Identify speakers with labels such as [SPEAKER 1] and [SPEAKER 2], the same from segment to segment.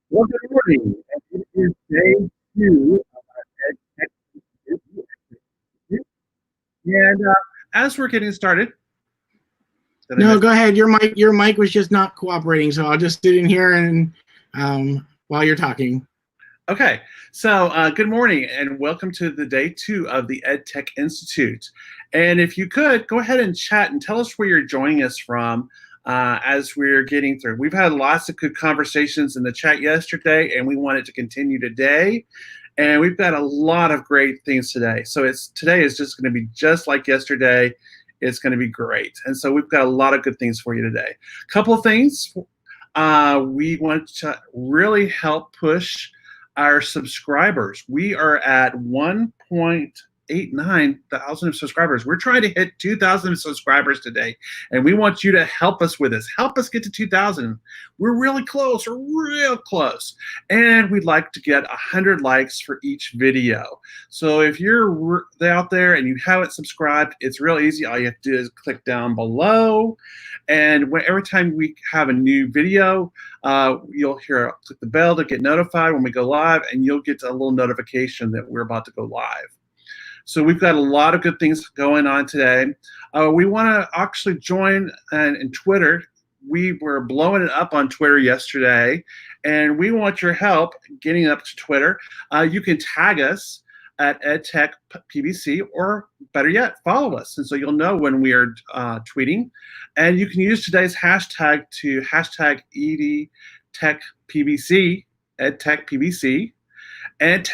[SPEAKER 1] Well, good morning. And it is day two of our Ed Tech Institute. And as we're getting started, did I
[SPEAKER 2] No,
[SPEAKER 1] miss?
[SPEAKER 2] go ahead. Your mic was just not cooperating, so I'll just sit in here and while you're talking.
[SPEAKER 1] Okay, so good morning and welcome to the day two of the Ed Tech Institute. And if you could, go ahead and chat and tell us where you're joining us from as we're getting through. We've had lots of good conversations in the chat yesterday, and we want it to continue today. And we've got a lot of great things today. So today is just going to be just like yesterday. It's going to be great. And so we've got a lot of good things for you today. A couple of things. We want to really help push our subscribers. We are at 1.89 thousand subscribers. We're trying to hit 2,000 subscribers today, and we want you to help us with this. Help us get to 2,000. We're really close. We're real close. And we'd like to get 100 likes for each video. So if you're out there and you haven't subscribed, it's real easy. All you have to do is click down below. And every time we have a new video, you'll click the bell to get notified when we go live, and you'll get a little notification that we're about to go live. So we've got a lot of good things going on today. We want to actually join in Twitter. We were blowing it up on Twitter yesterday, and we want your help getting up to Twitter. You can tag us at EdTechPBC, or better yet, follow us, and so you'll know when we are tweeting. And you can use today's hashtag to hashtag EdTechPBC, EdTechPBC, and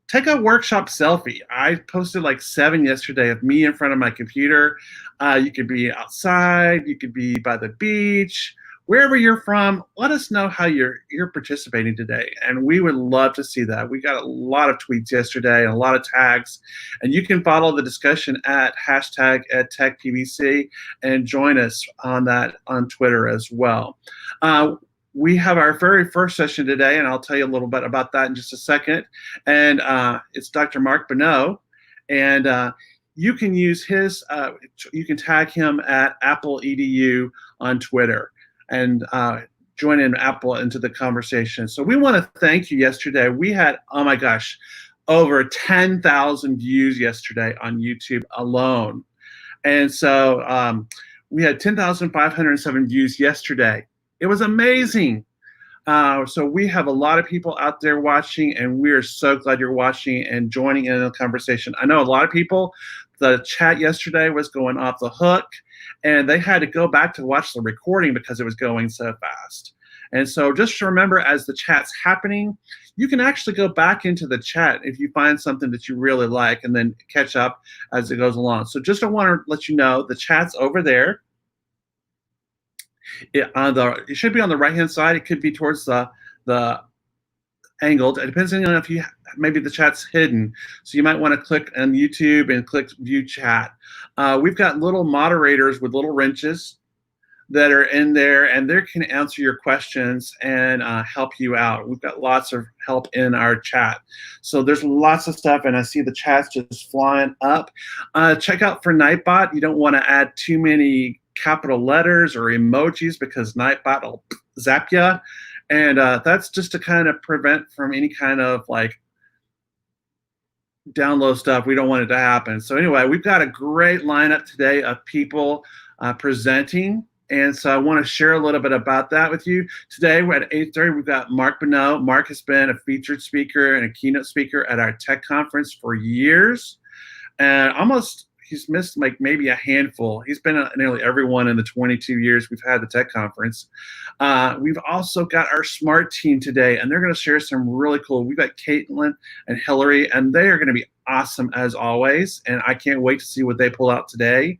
[SPEAKER 1] take a workshop selfie. I posted like 7 yesterday of me in front of my computer. You could be outside, you could be by the beach, wherever you're from. Let us know how you're participating today, and we would love to see that. We got a lot of tweets yesterday and a lot of tags, and you can follow the discussion at hashtag EdTechPBC and join us on that on Twitter as well. We have our very first session today, and I'll tell you a little bit about that in just a second. And it's Dr. Mark Bonneau, and you can use you can tag him at Apple EDU on Twitter and join in Apple into the conversation. So we want to thank you yesterday. We had, oh my gosh, over 10,000 views yesterday on YouTube alone. And so we had 10,507 views yesterday. It was amazing. So we have a lot of people out there watching, and we're so glad you're watching and joining in the conversation. I know a lot of people, the chat yesterday was going off the hook, and they had to go back to watch the recording because it was going so fast. And so just remember, as the chat's happening, you can actually go back into the chat if you find something that you really like, and then catch up as it goes along. So just I want to let you know, the chat's over there. It should be on the right-hand side. It could be towards the angled. It depends on if maybe the chat's hidden. So you might want to click on YouTube and click View Chat. We've got little moderators with little wrenches that are in there, and they can answer your questions and help you out. We've got lots of help in our chat. So there's lots of stuff, and I see the chats just flying up. Check out for Nightbot. You don't want to add too many capital letters or emojis because Nightbot will zap you. And that's just to kind of prevent from any kind of like download stuff. We don't want it to happen. So anyway, we've got a great lineup today of people presenting. And so I want to share a little bit about that with you. Today, we're at 8:30. We've got Mark Bonneau. Mark has been a featured speaker and a keynote speaker at our tech conference for years. And he's missed like maybe a handful. He's been at nearly every one in the 22 years we've had the tech conference. We've also got our smart team today, and they're going to share some really cool. We've got Caitlin and Hillary, and they are going to be awesome as always, and I can't wait to see what they pull out today.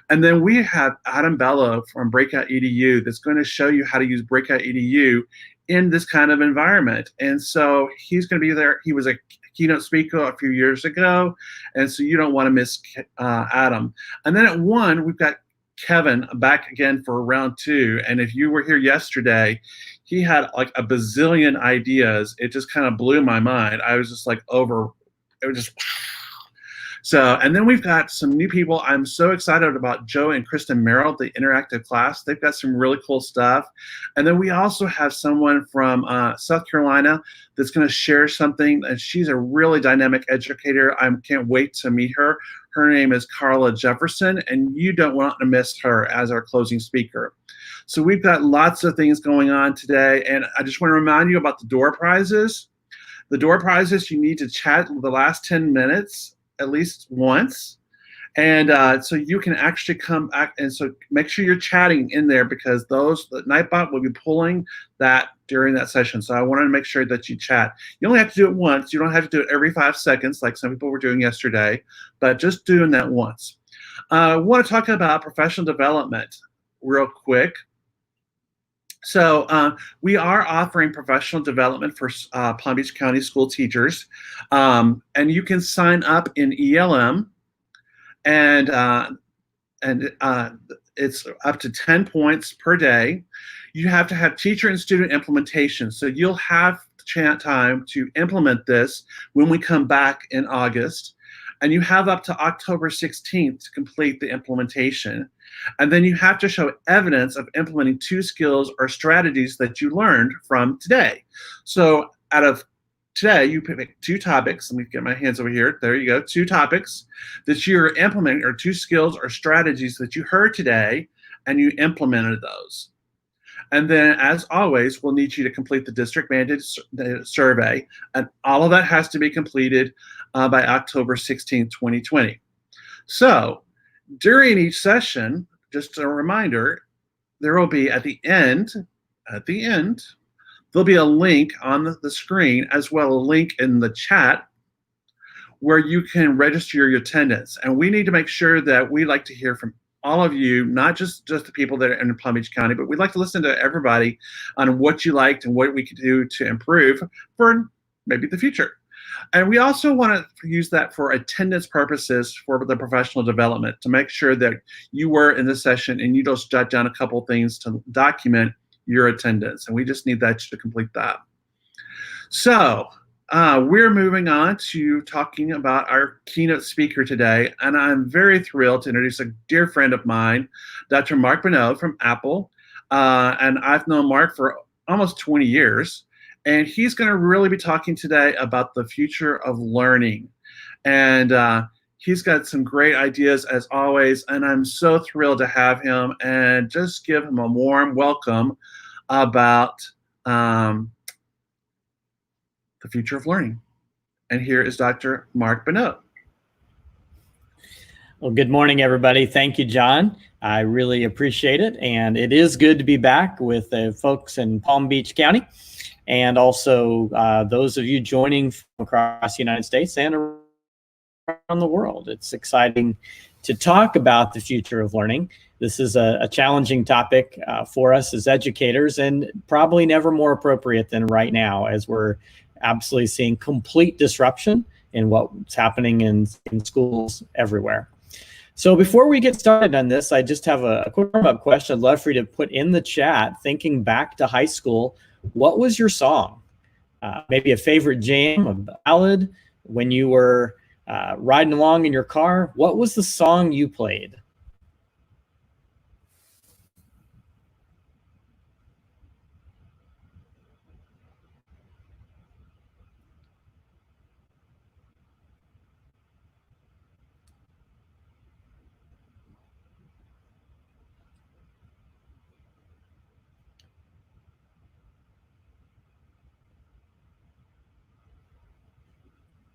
[SPEAKER 1] And then we have Adam Bello from Breakout EDU that's going to show you how to use Breakout EDU in this kind of environment. And so he's going to be there. He was a keynote speaker a few years ago, and so you don't want to miss Adam. And then at 1, we've got Kevin back again for round 2. And if you were here yesterday, he had like a bazillion ideas. It just kind of blew my mind. I was just like it was just. So, and then we've got some new people. I'm so excited about Joe and Kristen Merrill, the interactive class. They've got some really cool stuff. And then we also have someone from South Carolina that's going to share something. And she's a really dynamic educator. I can't wait to meet her. Her name is Carla Jefferson, and you don't want to miss her as our closing speaker. So we've got lots of things going on today. And I just want to remind you about the door prizes. The door prizes, you need to chat the last 10 minutes at least once. And so you can actually come back. And so make sure you're chatting in there, because the Nightbot will be pulling that during that session. So I wanted to make sure that you chat. You only have to do it once. You don't have to do it every 5 seconds like some people were doing yesterday, but just doing that once. I want to talk about professional development real quick. So we are offering professional development for Palm Beach County school teachers, and you can sign up in ELM, and it's up to 10 points per day. You have to have teacher and student implementation, so you'll have time to implement this when we come back in August, and you have up to October 16th to complete the implementation. And then you have to show evidence of implementing 2 skills or strategies that you learned from today. So out of today, you pick 2 topics. Let me get my hands over here. There you go. 2 topics that you're implementing, or 2 skills or strategies that you heard today, and you implemented those. And then, as always, we'll need you to complete the district mandated survey. And all of that has to be completed by October 16, 2020. So during each session, just a reminder, there will be at the end, there'll be a link on the screen, as well a link in the chat, where you can register your attendance. And we need to make sure that we like to hear from all of you, not just the people that are in Palm Beach County, but we'd like to listen to everybody on what you liked and what we could do to improve for maybe the future. And we also want to use that for attendance purposes for the professional development, to make sure that you were in the session and you just jot down a couple of things to document your attendance. And we just need that to complete that. So we're moving on to talking about our keynote speaker today. And I'm very thrilled to introduce a dear friend of mine, Dr. Mark Bonneau from Apple. And I've known Mark for almost 20 years. And he's going to really be talking today about the future of learning. And he's got some great ideas, as always. And I'm so thrilled to have him, and just give him a warm welcome about the future of learning. And here is Dr. Mark Bonneau.
[SPEAKER 3] Well, good morning, everybody. Thank you, John. I really appreciate it. And it is good to be back with folks in Palm Beach County, and also those of you joining from across the United States and around the world. It's exciting to talk about the future of learning. This is a challenging topic for us as educators, and probably never more appropriate than right now, as we're absolutely seeing complete disruption in what's happening in schools everywhere. So before we get started on this, I just have a quick warm-up question I'd love for you to put in the chat. Thinking back to high school, what was your song? Maybe a favorite jam, a ballad. When you were riding along in your car, what was the song you played?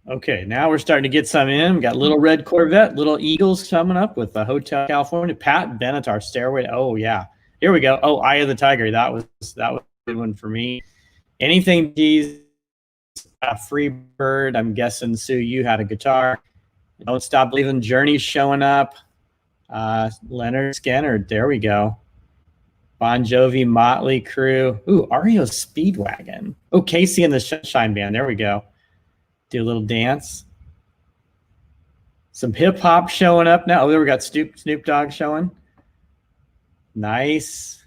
[SPEAKER 3] Okay, now we're starting to get some in. We got Little Red Corvette, Little Eagles coming up with the Hotel California. Pat Benatar, Stairway. Oh yeah, here we go. Oh, Eye of the Tiger. That was a good one for me. Anything D's, Free Bird. I'm guessing Sue, you had a guitar. Don't Stop Believing. Journey's showing up. Leonard Skinner. There we go. Bon Jovi, Motley Crue. Ooh, REO Speedwagon. Oh, Casey and the Sunshine Band. There we go. Do a little dance. Some hip hop showing up now. Oh, there we got Snoop Dogg showing. Nice.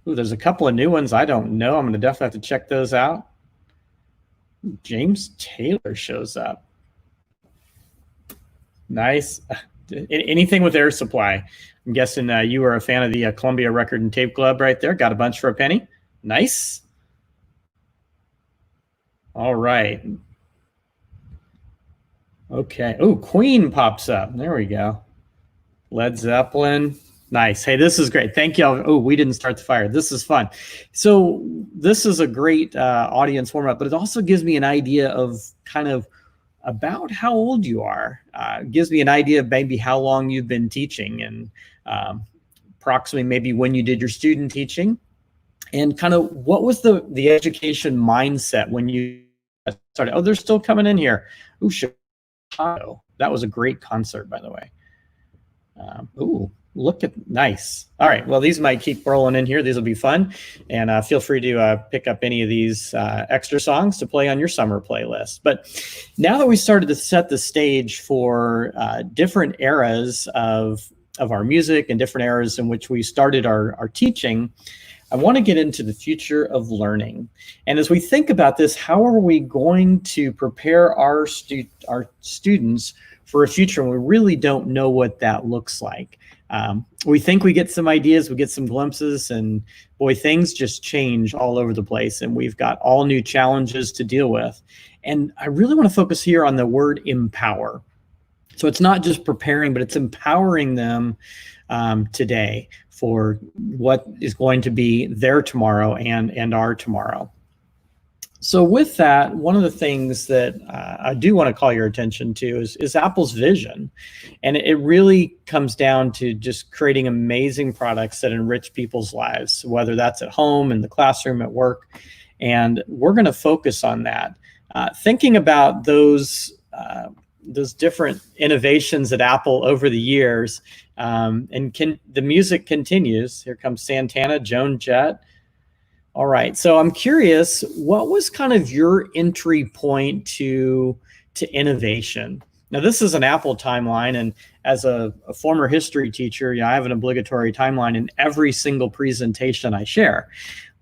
[SPEAKER 3] Ooh, there's a couple of new ones I don't know. I'm going to definitely have to check those out. James Taylor shows up. Nice. Anything with air supply. I'm guessing you were a fan of the Columbia Record and Tape Club right there. Got a bunch for a penny. Nice. All right. Okay. Oh, Queen pops up. There we go. Led Zeppelin. Nice. Hey, this is great. Thank y'all. Oh, we didn't start the fire. This is fun. So this is a great audience warm-up, but it also gives me an idea of kind of about how old you are. Gives me an idea of maybe how long you've been teaching and approximately maybe when you did your student teaching, and kind of what was the education mindset when you started. Oh, they're still coming in here. Ooh, Chicago. That was a great concert, by the way. Ooh, look at nice. All right. Well, these might keep rolling in here. These will be fun. And feel free to pick up any of these extra songs to play on your summer playlist. But now that we started to set the stage for different eras of our music and different eras in which we started our teaching, I want to get into the future of learning. And as we think about this, how are we going to prepare our students for a future when we really don't know what that looks like? We think we get some ideas, we get some glimpses, and boy, things just change all over the place, and we've got all new challenges to deal with. And I really want to focus here on the word empower. So it's not just preparing, but it's empowering them today for what is going to be their tomorrow and our tomorrow. So with that, one of the things that I do want to call your attention to is Apple's vision. And it really comes down to just creating amazing products that enrich people's lives, whether that's at home, in the classroom, at work. And we're going to focus on that. Thinking about those different innovations at Apple over the years, and the music continues. Here comes Santana, Joan Jett. All right, so I'm curious, what was kind of your entry point to innovation? Now, this is an Apple timeline, and as a former history teacher, I have an obligatory timeline in every single presentation I share.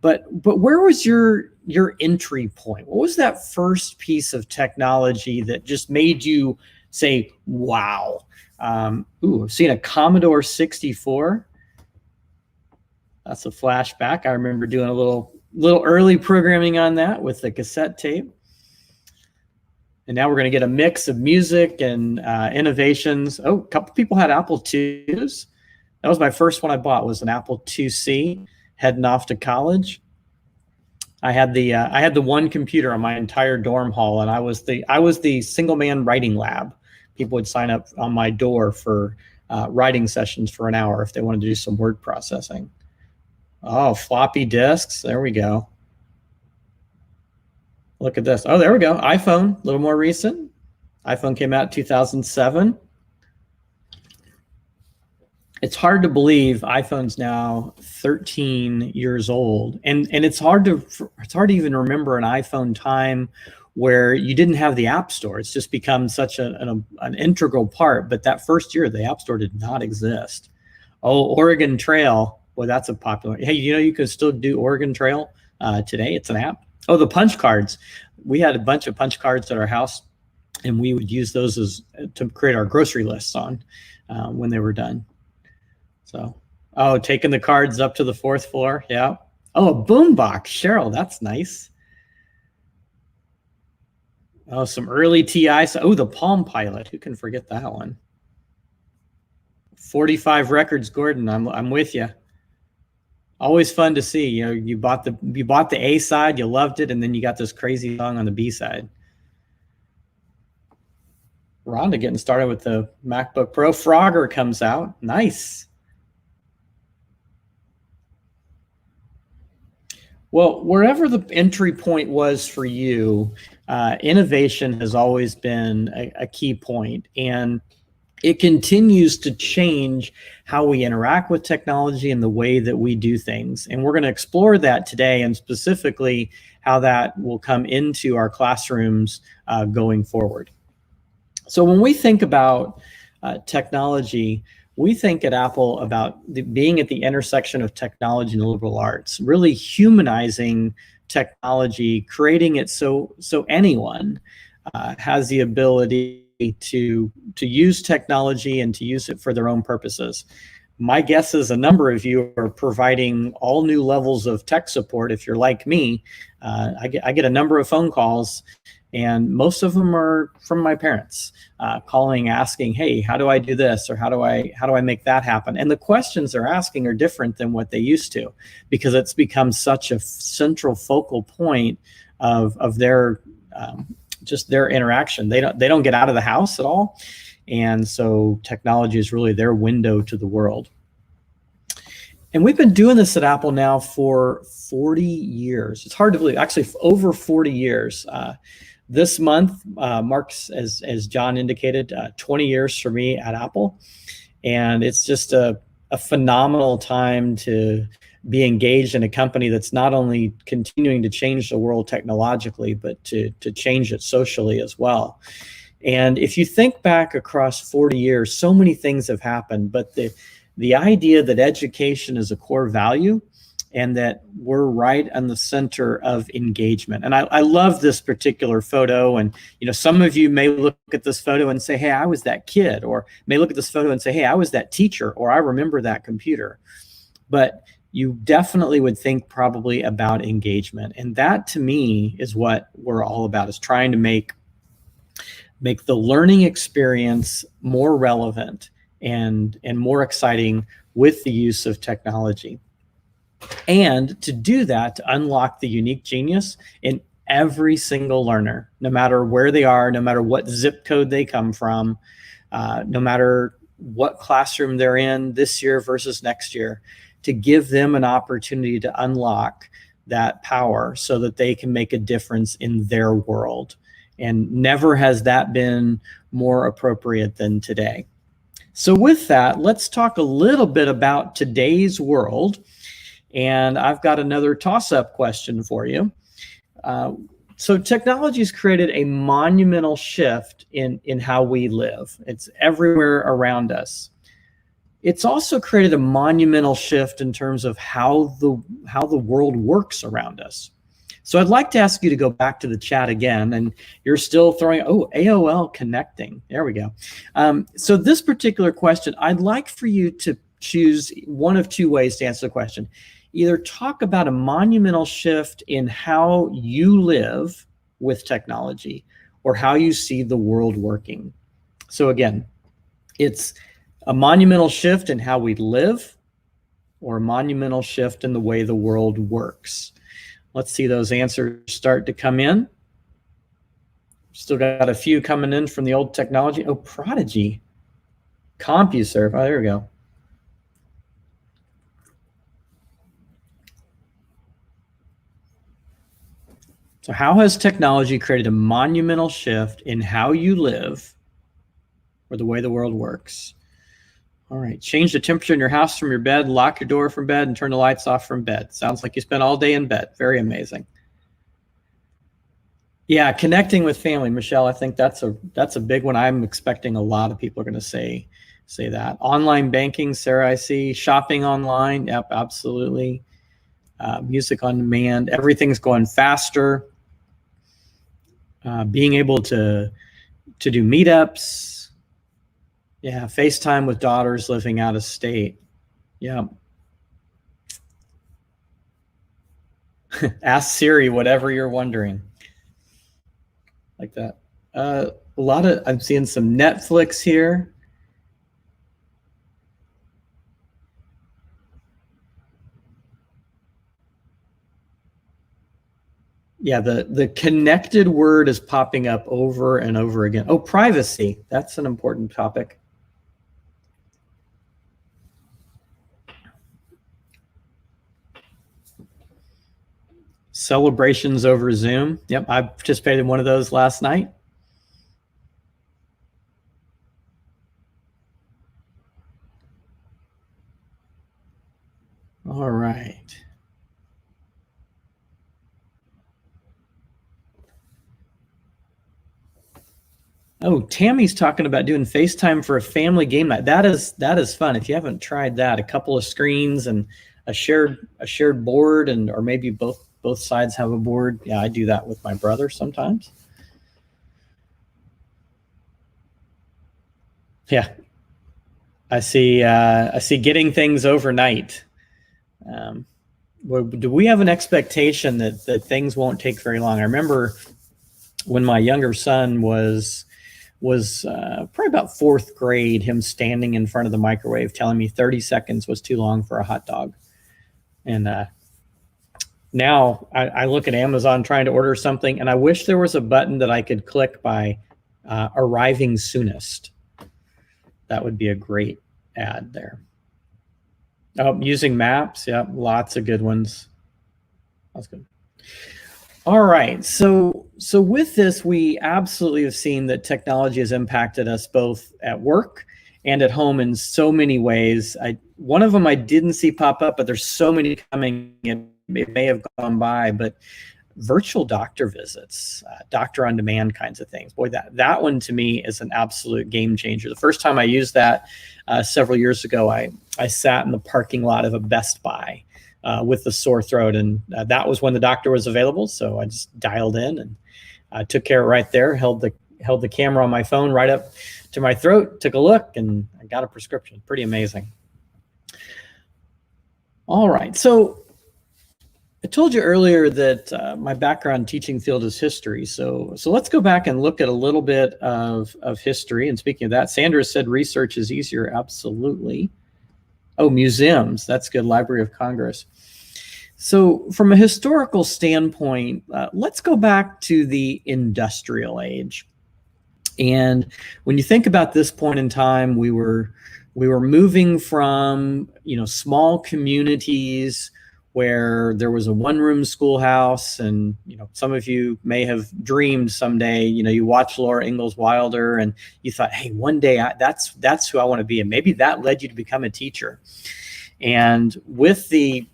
[SPEAKER 3] But where was your entry point? What was that first piece of technology that just made you say, wow? Ooh, I've seen a Commodore 64. That's a flashback. I remember doing a little early programming on that with the cassette tape. And now we're going to get a mix of music and innovations. Oh, a couple people had Apple IIs. That was my first one I bought, was an Apple IIc, heading off to college. I had the one computer on my entire dorm hall, and I was the single man writing lab. People would sign up on my door for writing sessions for an hour if they wanted to do some word processing. Oh, floppy disks. There we go. Look at this. Oh, there we go. iPhone, a little more recent. iPhone came out in 2007. It's hard to believe iPhone's now 13 years old. And it's hard to even remember an iPhone time where you didn't have the App Store. It's just become such an integral part. But that first year, the App Store did not exist. Oh, Oregon Trail. Well, that's a popular. Hey, you can still do Oregon Trail today. It's an app. Oh, the punch cards. We had a bunch of punch cards at our house, and we would use those to create our grocery lists on when they were done. So, oh, taking the cards up to the 4th floor. Yeah. Oh, a boombox, Cheryl. That's nice. Oh, some early TI. Oh, the Palm Pilot. Who can forget that one? 45 records, Gordon. I'm with you. Always fun to see. You bought the A side, you loved it, and then you got this crazy song on the B side. Rhonda getting started with the MacBook Pro. Frogger comes out. Nice. Well, wherever the entry point was for you, innovation has always been a key point, and it continues to change how we interact with technology and the way that we do things. And we're going to explore that today, and specifically how that will come into our classrooms going forward. So when we think about technology, we think at Apple about being at the intersection of technology and the liberal arts, really humanizing technology, creating it so anyone has the ability to use technology and to use it for their own purposes. My guess is a number of you are providing all new levels of tech support. If you're like me, I get a number of phone calls, and most of them are from my parents calling, asking, "Hey, how do I do this?" or how do I make that happen? And the questions they're asking are different than what they used to, because it's become such a central focal point of their just their interaction. They don't get out of the house at all. And so technology is really their window to the world. And we've been doing this at Apple now for 40 years. It's hard to believe, actually over 40 years. This month marks, as John indicated, 20 years for me at Apple. And it's just a phenomenal time to be engaged in a company that's not only continuing to change the world technologically, but to change it socially as well. And if you think back across 40 years, so many things have happened, but the idea that education is a core value and that we're right on the center of engagement. And I love this particular photo. And, you know, some of you may look at this photo and say, "Hey, I was that kid," or may look at this photo and say, "Hey, I was that teacher," or "I remember that computer." But you definitely would think probably about engagement. And that, to me, is what we're all about, is trying to make the learning experience more relevant and more exciting with the use of technology. And to do that, to unlock the unique genius in every single learner, no matter where they are, no matter what zip code they come from, no matter what classroom they're in this year versus next year, to give them an opportunity to unlock that power so that they can make a difference in their world. And never has that been more appropriate than today. So with that, let's talk a little bit about today's world. And I've got another toss-up question for you. So technology has created a monumental shift in how we live. It's everywhere around us. It's also created a monumental shift in terms of how the world works around us. So I'd like to ask you to go back to the chat again, and you're still throwing, oh, AOL connecting. There we go. So this particular question, I'd like for you to choose one of two ways to answer the question. Either talk about a monumental shift in how you live with technology or how you see the world working. So again, it's a monumental shift in how we live or a monumental shift in the way the world works. Let's see those answers start to come in. Still got a few coming in from the old technology. Oh, Prodigy. CompuServe. Oh, there we go. So how has technology created a monumental shift in how you live or the way the world works? All right, change the temperature in your house from your bed, lock your door from bed, and turn the lights off from bed. Sounds like you spent all day in bed. Very amazing. Yeah, connecting with family, Michelle, I think that's a big one. I'm expecting a lot of people are going to say that. Online banking, Sarah, I see. Shopping online, yep, absolutely. Music on demand, everything's going faster. Being able to do meetups. Yeah, FaceTime with daughters living out of state. Yeah. Ask Siri whatever you're wondering. Like that. A lot of, I'm seeing some Netflix here. Yeah, the connected word is popping up over and over again. Oh, privacy. That's an important topic. Celebrations over Zoom. Yep, I participated in one of those last night. All right. Oh, Tammy's talking about doing FaceTime for a family game night. That is fun. If you haven't tried that, a couple of screens and a shared board, and or maybe both sides have a board. Yeah, I do that with my brother sometimes. Yeah, I see getting things overnight. Do we have an expectation that things won't take very long? I remember when my younger son was probably about fourth grade, him standing in front of the microwave telling me 30 seconds was too long for a hot dog. And now I look at Amazon trying to order something, and I wish there was a button that I could click by arriving soonest. That would be a great ad there. Oh, using maps. Yeah, lots of good ones. That's good. All right. So with this, we absolutely have seen that technology has impacted us both at work and at home in so many ways. One of them I didn't see pop up, but there's so many coming. It may have gone by, but virtual doctor visits, doctor on demand kinds of things. Boy, that one to me is an absolute game changer. The first time I used that several years ago, I sat in the parking lot of a Best Buy with a sore throat, and that was when the doctor was available. So I just dialed in and took care of it right there, held the camera on my phone right up to my throat, took a look, and I got a prescription. Pretty amazing. All right, so I told you earlier that my background teaching field is history. So let's go back and look at a little bit of history. And speaking of that, Sandra said research is easier. Absolutely. Oh, museums. That's good. Library of Congress. So from a historical standpoint, let's go back to the industrial age. And when you think about this point in time, we were moving from, small communities where there was a one-room schoolhouse, and some of you may have dreamed someday, you watch Laura Ingalls Wilder and you thought, hey, one day that's who I want to be, and maybe that led you to become a teacher. And with the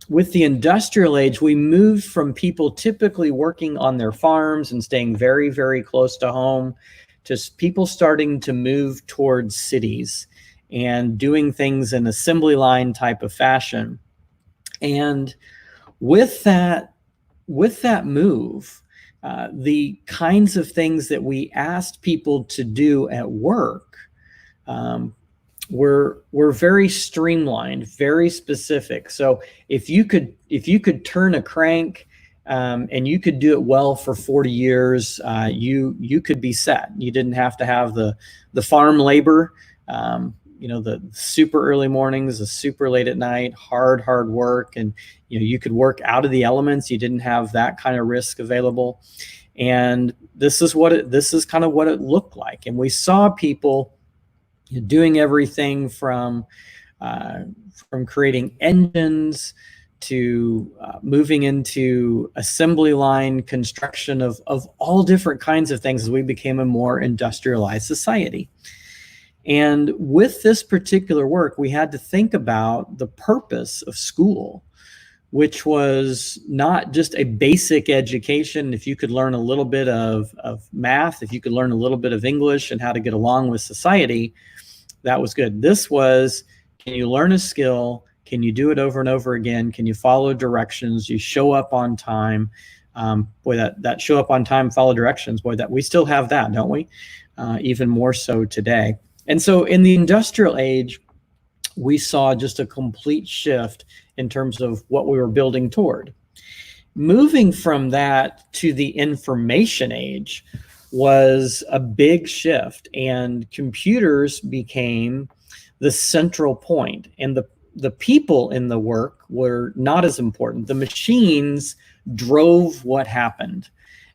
[SPEAKER 3] industrial age, we moved from people typically working on their farms and staying very, very close to home to people starting to move towards cities and doing things in assembly line type of fashion. And with that move, the kinds of things that we asked people to do at work were very streamlined, very specific. So if you could turn a crank and you could do it well for 40 years, you could be set. You didn't have to have the farm labor. The super early mornings, the super late at night, hard work, and you could work out of the elements. You didn't have that kind of risk available, and this is kind of what it looked like. And we saw people doing everything from creating engines to moving into assembly line construction of all different kinds of things as we became a more industrialized society. And with this particular work, we had to think about the purpose of school, which was not just a basic education. If you could learn a little bit of math, if you could learn a little bit of English and how to get along with society, that was good. This was, can you learn a skill? Can you do it over and over again? Can you follow directions? You show up on time. That show up on time, follow directions, that we still have that, don't we? Even more so today. And so in the industrial age, we saw just a complete shift in terms of what we were building toward. Moving from that to the information age was a big shift, and computers became the central point, and the people in the work were not as important. The machines drove what happened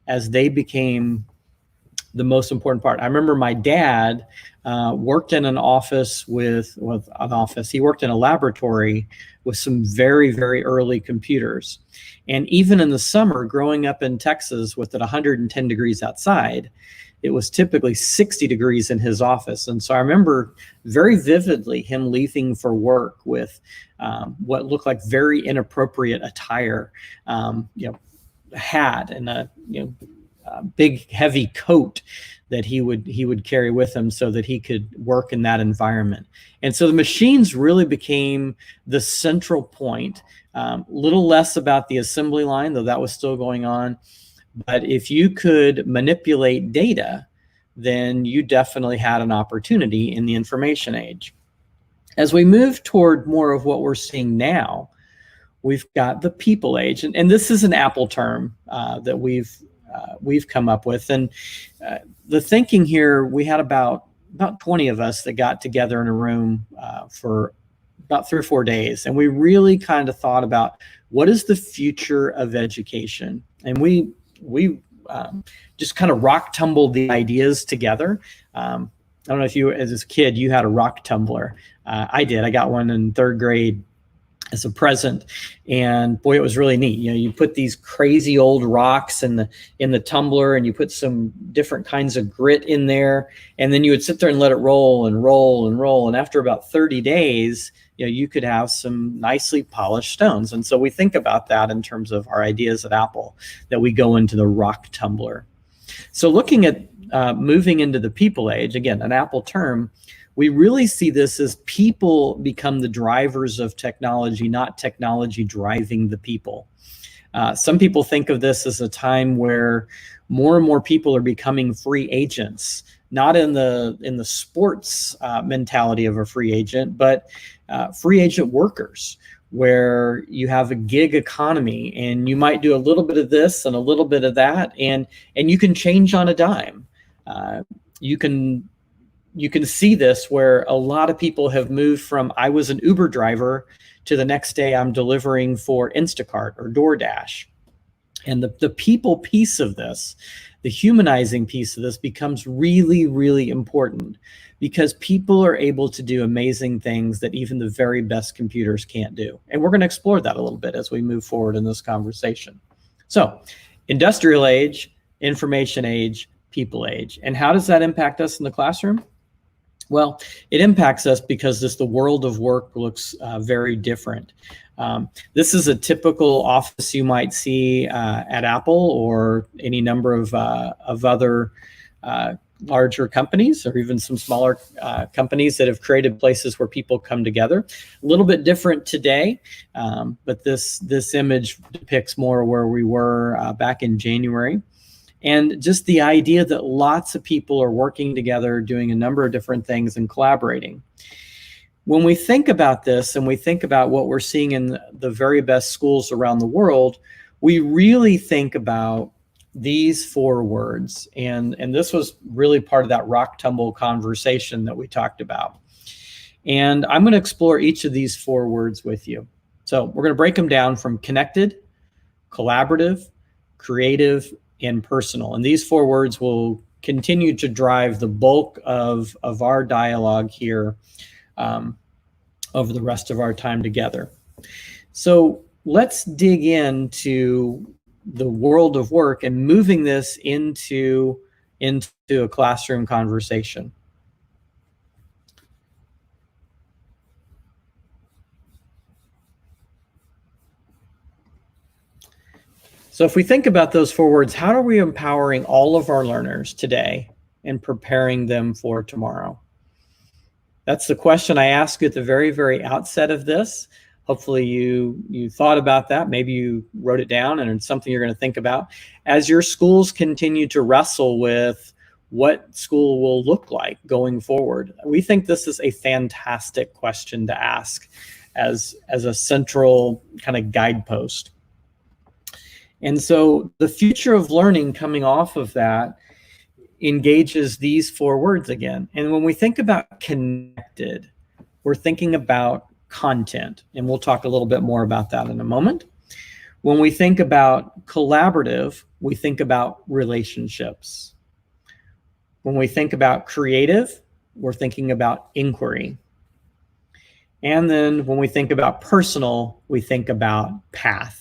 [SPEAKER 3] as they became the most important part. I remember my dad worked in an office he worked in a laboratory with some very, very early computers. And even in the summer, growing up in Texas with it 110 degrees outside, it was typically 60 degrees in his office. And so I remember very vividly him leaving for work with what looked like very inappropriate attire, hat and a big heavy coat that he would carry with him so that he could work in that environment. And so the machines really became the central point. Little less about the assembly line, though that was still going on. But if you could manipulate data, then you definitely had an opportunity in the information age. As we move toward more of what we're seeing now, we've got the people age, and this is an Apple term that we've come up with. And the thinking here, we had about 20 of us that got together in a room for about 3 or 4 days, and we really kind of thought about what is the future of education, and we just kind of rock tumbled the ideas together. I don't know if you, as a kid, you had a rock tumbler. I did. I got one in 3rd grade as a present, and boy, it was really neat. You know, you put these crazy old rocks in the tumbler, and you put some different kinds of grit in there, and then you would sit there and let it roll and roll and roll. And after about 30 days, you know, you could have some nicely polished stones. And so we think about that in terms of our ideas at Apple, that we go into the rock tumbler. So looking at moving into the people age, again, an Apple term, we really see this as people become the drivers of technology, not technology driving the people. Some people think of this as a time where more and more people are becoming free agents, not in the sports mentality of a free agent, but free agent workers, where you have a gig economy and you might do a little bit of this and a little bit of that, and you can change on a dime. You can see this where a lot of people have moved from I was an Uber driver to the next day I'm delivering for Instacart or DoorDash. And the people piece of this, the humanizing piece of this, becomes really, really important, because people are able to do amazing things that even the very best computers can't do. And we're going to explore that a little bit as we move forward in this conversation. So, industrial age, information age, people age. And how does that impact us in the classroom? Well, it impacts us because the world of work looks very different. This is a typical office you might see at Apple or any number of other larger companies, or even some smaller companies that have created places where people come together. A little bit different today, but this image depicts more where we were back in January. And just the idea that lots of people are working together, doing a number of different things and collaborating. When we think about this and we think about what we're seeing in the very best schools around the world, we really think about these 4 words. And this was really part of that rock tumble conversation that we talked about. And I'm going to explore each of these 4 words with you. So we're going to break them down from connected, collaborative, creative, and personal. And these 4 words will continue to drive the bulk of our dialogue here over the rest of our time together. So let's dig into the world of work and moving this into a classroom conversation. So if we think about those 4 words, how are we empowering all of our learners today and preparing them for tomorrow? That's the question I asked you at the very, very outset of this. Hopefully you thought about that. Maybe you wrote it down, and it's something you're going to think about as your schools continue to wrestle with what school will look like going forward. We think this is a fantastic question to ask as a central kind of guidepost. And so the future of learning coming off of that engages these 4 words again. And when we think about connected, we're thinking about content. And we'll talk a little bit more about that in a moment. When we think about collaborative, we think about relationships. When we think about creative, we're thinking about inquiry. And then when we think about personal, we think about path.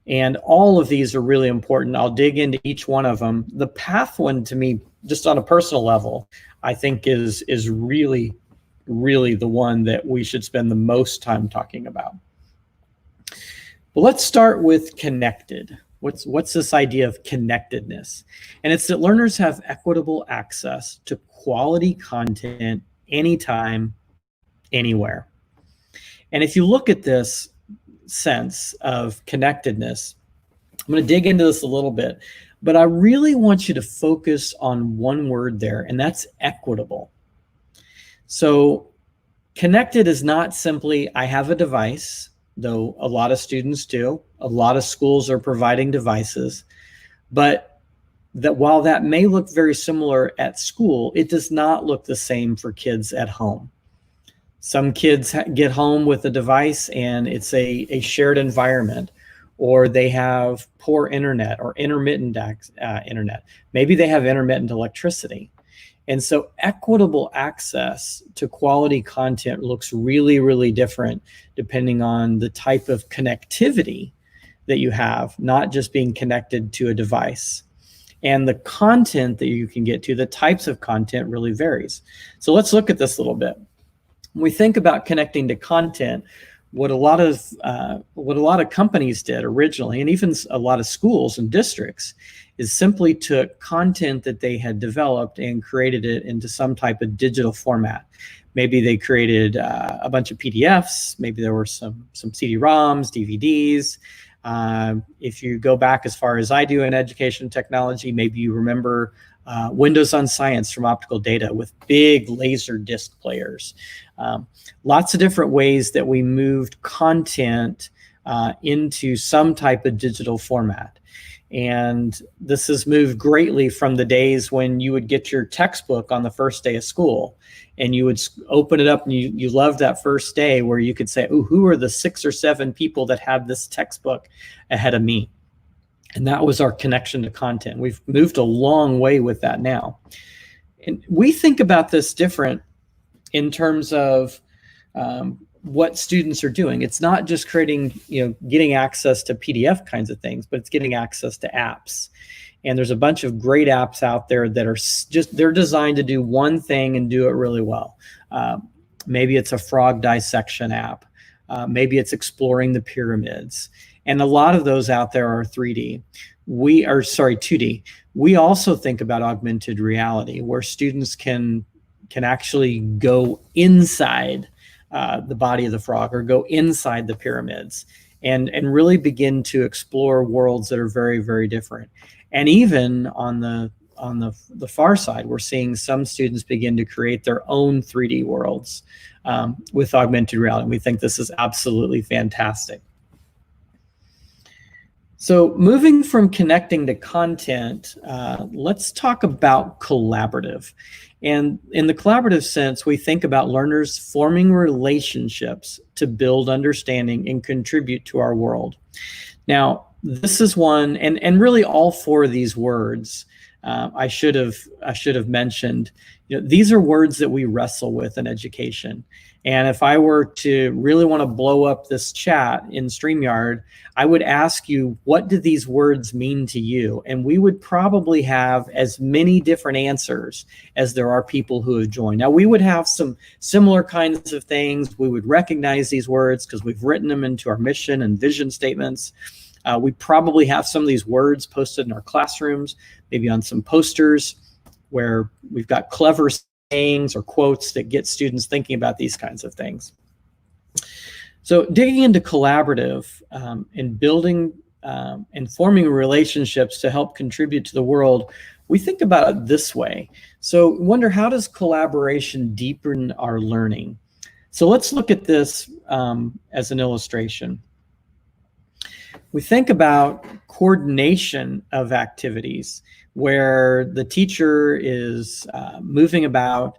[SPEAKER 3] And all of these are really important. I'll dig into each one of them. The path one, to me, just on a personal level, I think is really, really the one that we should spend the most time talking about. But let's start with connected. What's this idea of connectedness? And it's that learners have equitable access to quality content anytime, anywhere. And if you look at this sense of connectedness, I'm going to dig into this a little bit, But I really want you to focus on one word there, and that's equitable. So connected is not simply, I have a device, though a lot of students do. A lot of schools are providing devices, but that while that may look very similar at school, it does not look the same for kids at home. Some kids get home with a device and it's a shared environment, or they have poor internet or intermittent internet. Maybe they have intermittent electricity. And so equitable access to quality content looks really, really different depending on the type of connectivity that you have, not just being connected to a device. And the content that you can get to, the types of content really varies. So let's look at this a little bit. When we think about connecting to content, what a lot of companies did originally, and even a lot of schools and districts, is simply took content that they had developed and created it into some type of digital format. Maybe they created a bunch of PDFs. Maybe there were some CD-ROMs, DVDs. If you go back as far as I do in education technology, maybe you remember Windows on Science from Optical Data with big laser disc players. Lots of different ways that we moved content into some type of digital format. And this has moved greatly from the days when you would get your textbook on the first day of school and you would open it up and you loved that first day where you could say, "Ooh, who are the 6 or 7 people that have this textbook ahead of me?" And that was our connection to content. We've moved a long way with that now. And we think about this different in terms of what students are doing. It's not just creating, getting access to PDF kinds of things, but it's getting access to apps. And there's a bunch of great apps out there that are they're designed to do one thing and do it really well. Maybe it's a frog dissection app. Maybe it's exploring the pyramids. And a lot of those out there are 2D. We also think about augmented reality, where students can actually go inside the body of the frog or go inside the pyramids and really begin to explore worlds that are very, very different. And even on the far side, we're seeing some students begin to create their own 3D worlds with augmented reality. We think this is absolutely fantastic. So moving from connecting to content, let's talk about collaborative. And in the collaborative sense, we think about learners forming relationships to build understanding and contribute to our world. Now, this is one, and really all 4 of these words, I should have mentioned, these are words that we wrestle with in education. And if I were to really want to blow up this chat in StreamYard, I would ask you, what do these words mean to you? And we would probably have as many different answers as there are people who have joined. Now, we would have some similar kinds of things. We would recognize these words because we've written them into our mission and vision statements. We probably have some of these words posted in our classrooms, maybe on some posters where we've got clever sayings or quotes that get students thinking about these kinds of things. So digging into collaborative and building and forming relationships to help contribute to the world, we think about it this way. So wonder, how does collaboration deepen our learning? So let's look at this as an illustration. We think about coordination of activities where the teacher is moving about,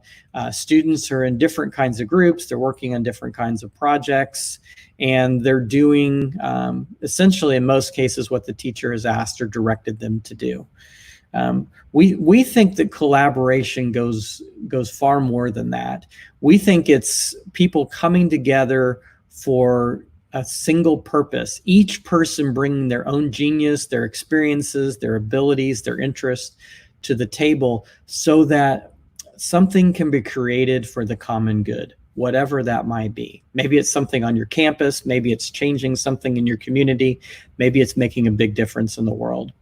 [SPEAKER 3] students are in different kinds of groups, they're working on different kinds of projects, and they're doing essentially in most cases what the teacher has asked or directed them to do. We think that collaboration goes far more than that. We think it's people coming together for a single purpose, each person bringing their own genius, their experiences, their abilities, their interests to the table so that something can be created for the common good, whatever that might be. Maybe it's something on your campus, maybe it's changing something in your community, maybe it's making a big difference in the world.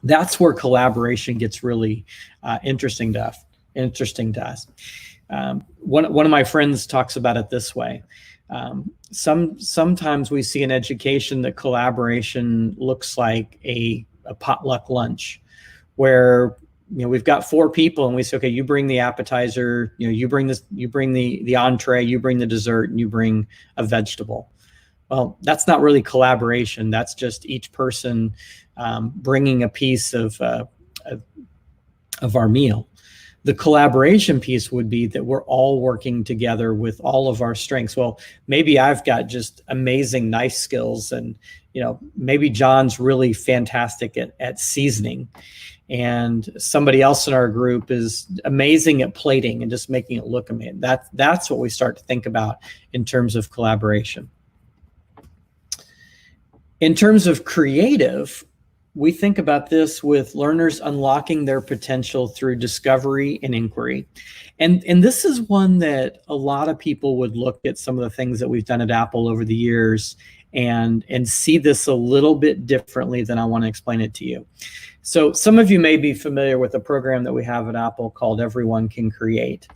[SPEAKER 3] That's where collaboration gets really interesting to us. One of my friends talks about it this way. Sometimes we see in education that collaboration looks like a a potluck lunch where, we've got 4 people and we say, okay, you bring the appetizer, you bring this, you bring the entree, you bring the dessert, and you bring a vegetable. Well, that's not really collaboration. That's just each person bringing a piece of our meal. The collaboration piece would be that we're all working together with all of our strengths. Well, maybe I've got just amazing knife skills, and maybe John's really fantastic at seasoning, and somebody else in our group is amazing at plating and just making it look amazing. That's what we start to think about in terms of collaboration. In terms of creative, we think about this with learners unlocking their potential through discovery and inquiry. And this is one that a lot of people would look at some of the things that we've done at Apple over the years and see this a little bit differently than I want to explain it to you. So some of you may be familiar with a program that we have at Apple called Everyone Can Create,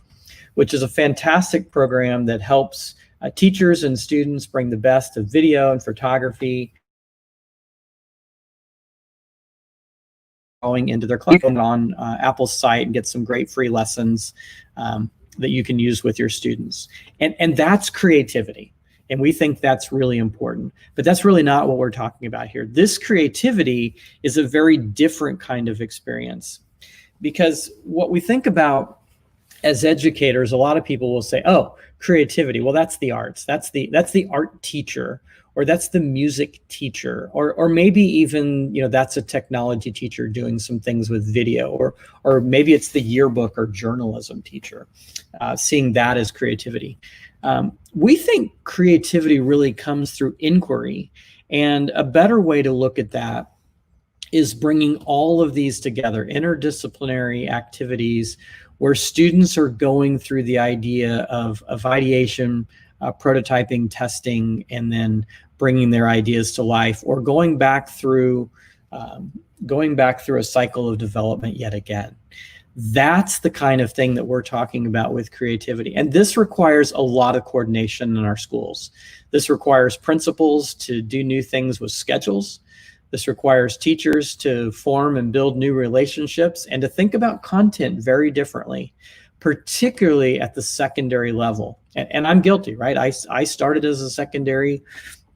[SPEAKER 3] which is a fantastic program that helps teachers and students bring the best of video and photography going into their class on Apple's site and get some great free lessons that you can use with your students. And that's creativity. And we think that's really important, but that's really not what we're talking about here. This creativity is a very different kind of experience, because what we think about as educators, a lot of people will say, oh, creativity, well, that's the arts, that's the art teacher, or that's the music teacher, or maybe even, that's a technology teacher doing some things with video, or maybe it's the yearbook or journalism teacher, seeing that as creativity. We think creativity really comes through inquiry, and a better way to look at that is bringing all of these together, interdisciplinary activities where students are going through the idea of ideation, prototyping, testing, and then bringing their ideas to life, or going back through a cycle of development yet again. That's the kind of thing that we're talking about with creativity. And this requires a lot of coordination in our schools. This requires principals to do new things with schedules. This requires teachers to form and build new relationships and to think about content very differently, particularly at the secondary level. And I'm guilty, right? I started as a secondary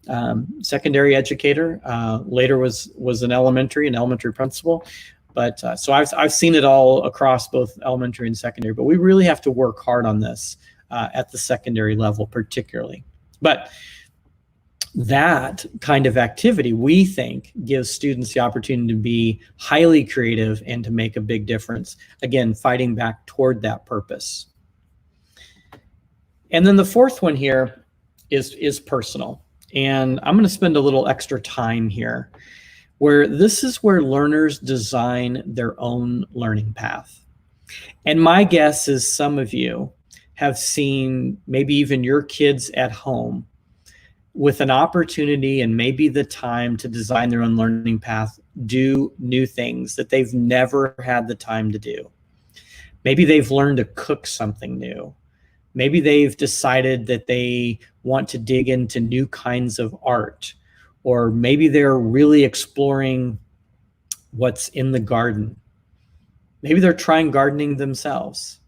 [SPEAKER 3] educator, later was an elementary principal. But so I've seen it all across both elementary and secondary, but we really have to work hard on this at the secondary level particularly. But that kind of activity, we think, gives students the opportunity to be highly creative and to make a big difference. Again, fighting back toward that purpose. And then the fourth one here is personal. And I'm going to spend a little extra time here, where this is where learners design their own learning path. And my guess is some of you have seen maybe even your kids at home with an opportunity and maybe the time to design their own learning path, do new things that they've never had the time to do. Maybe they've learned to cook something new. Maybe they've decided that they want to dig into new kinds of art, or maybe they're really exploring what's in the garden. Maybe they're trying gardening themselves.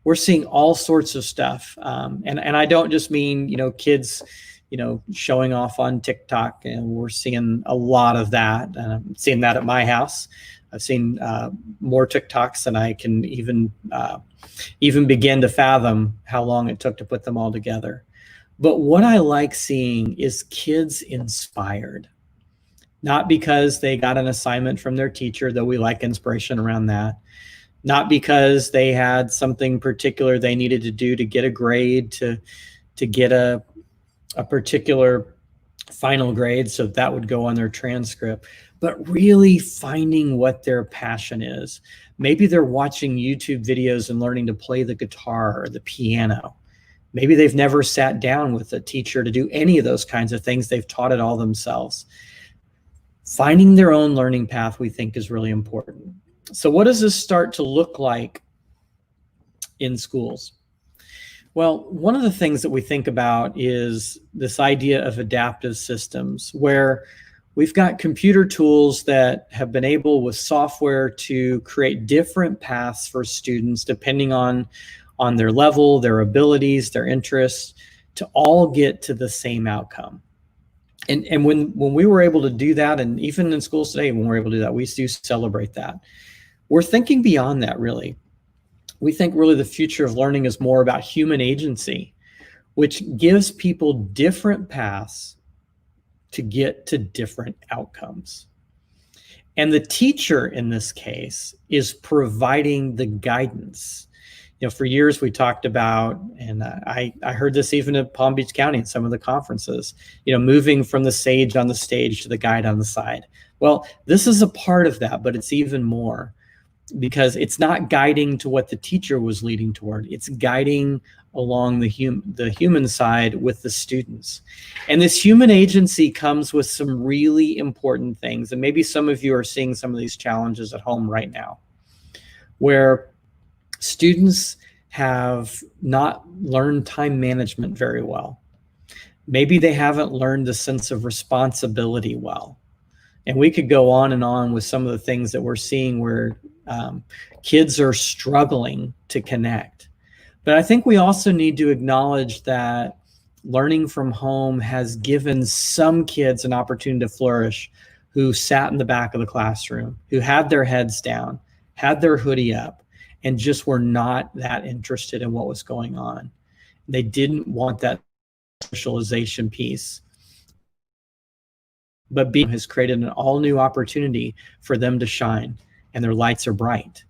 [SPEAKER 3] We're seeing all sorts of stuff. And I don't just mean, kids, showing off on TikTok, and we're seeing a lot of that. And I'm seeing that at my house. I've seen more TikToks than I can even begin to fathom how long it took to put them all together. But what I like seeing is kids inspired, not because they got an assignment from their teacher, though we like inspiration around that, not because they had something particular they needed to do to get a grade, to get a particular final grade, so that would go on their transcript, but really finding what their passion is. Maybe they're watching YouTube videos and learning to play the guitar or the piano. Maybe they've never sat down with a teacher to do any of those kinds of things. They've taught it all themselves. Finding their own learning path, we think, is really important. So what does this start to look like in schools? Well, one of the things that we think about is this idea of adaptive systems, where We've got computer tools that have been able with software to create different paths for students depending on their level, their abilities, their interests, to all get to the same outcome. And when we were able to do that, and even in schools today, when we're able to do that, we do celebrate that. We're thinking beyond that, really. We think really the future of learning is more about human agency, which gives people different paths to get to different outcomes. And the teacher in this case is providing the guidance. You know, for years we talked about, and I heard this even at Palm Beach County in some of the conferences, you know, moving from the sage on the stage to the guide on the side. Well, this is a part of that, but it's even more, because it's not guiding to what the teacher was leading toward. It's guiding along the human side with the students. And this human agency comes with some really important things. And maybe some of you are seeing some of these challenges at home right now, where students have not learned time management very well. Maybe they haven't learned the sense of responsibility well. And we could go on and on with some of the things that we're seeing where kids are struggling to connect. But I think we also need to acknowledge that learning from home has given some kids an opportunity to flourish who sat in the back of the classroom, who had their heads down, had their hoodie up, and just were not that interested in what was going on. They didn't want that socialization piece. But being has created an all new opportunity for them to shine, and their lights are bright.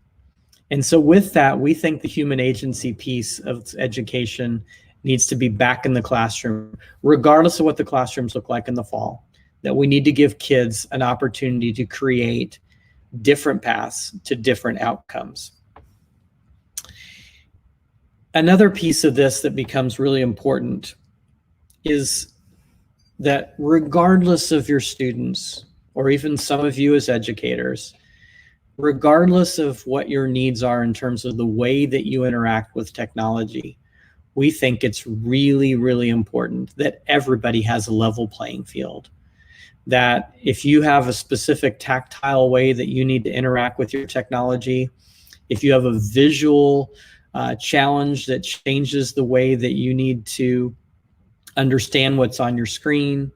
[SPEAKER 3] And so with that, we think the human agency piece of education needs to be back in the classroom, regardless of what the classrooms look like in the fall, that we need to give kids an opportunity to create different paths to different outcomes. Another piece of this that becomes really important is that regardless of your students, or even some of you as educators, regardless of what your needs are in terms of the way that you interact with technology, we think it's really, really important that everybody has a level playing field. That if you have a specific tactile way that you need to interact with your technology, if you have a visual challenge that changes the way that you need to understand what's on your screen,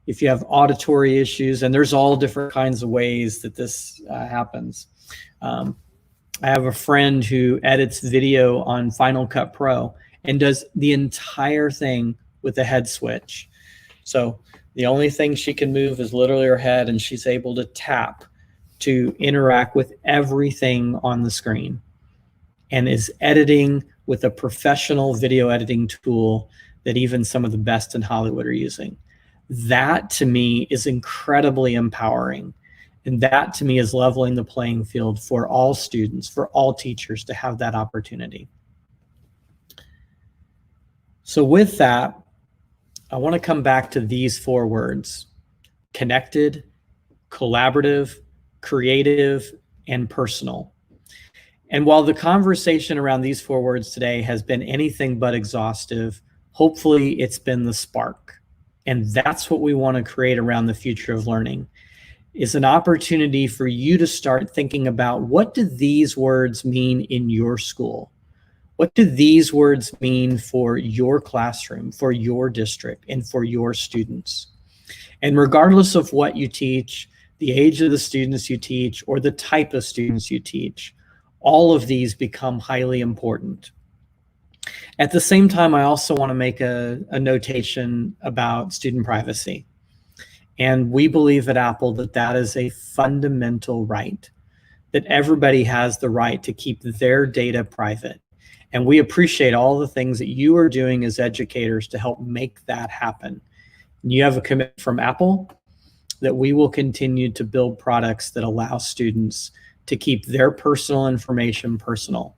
[SPEAKER 3] if you have auditory issues, and there's all different kinds of ways that this happens. I have a friend who edits video on Final Cut Pro and does the entire thing with a head switch. So the only thing she can move is literally her head, and she's able to tap to interact with everything on the screen, and is editing with a professional video editing tool that even some of the best in Hollywood are using. That to me is incredibly empowering. And that to me is leveling the playing field for all students, for all teachers to have that opportunity. So with that, I want to come back to these 4 words: connected, collaborative, creative, and personal. And while the conversation around these 4 words today has been anything but exhaustive, hopefully it's been the spark. And that's what we want to create around the future of learning, is an opportunity for you to start thinking about, what do these words mean in your school? What do these words mean for your classroom, for your district, and for your students? And regardless of what you teach, the age of the students you teach, or the type of students you teach, all of these become highly important. At the same time, I also want to make a notation about student privacy. And we believe at Apple that that is a fundamental right, that everybody has the right to keep their data private. And we appreciate all the things that you are doing as educators to help make that happen. And you have a commitment from Apple that we will continue to build products that allow students to keep their personal information personal.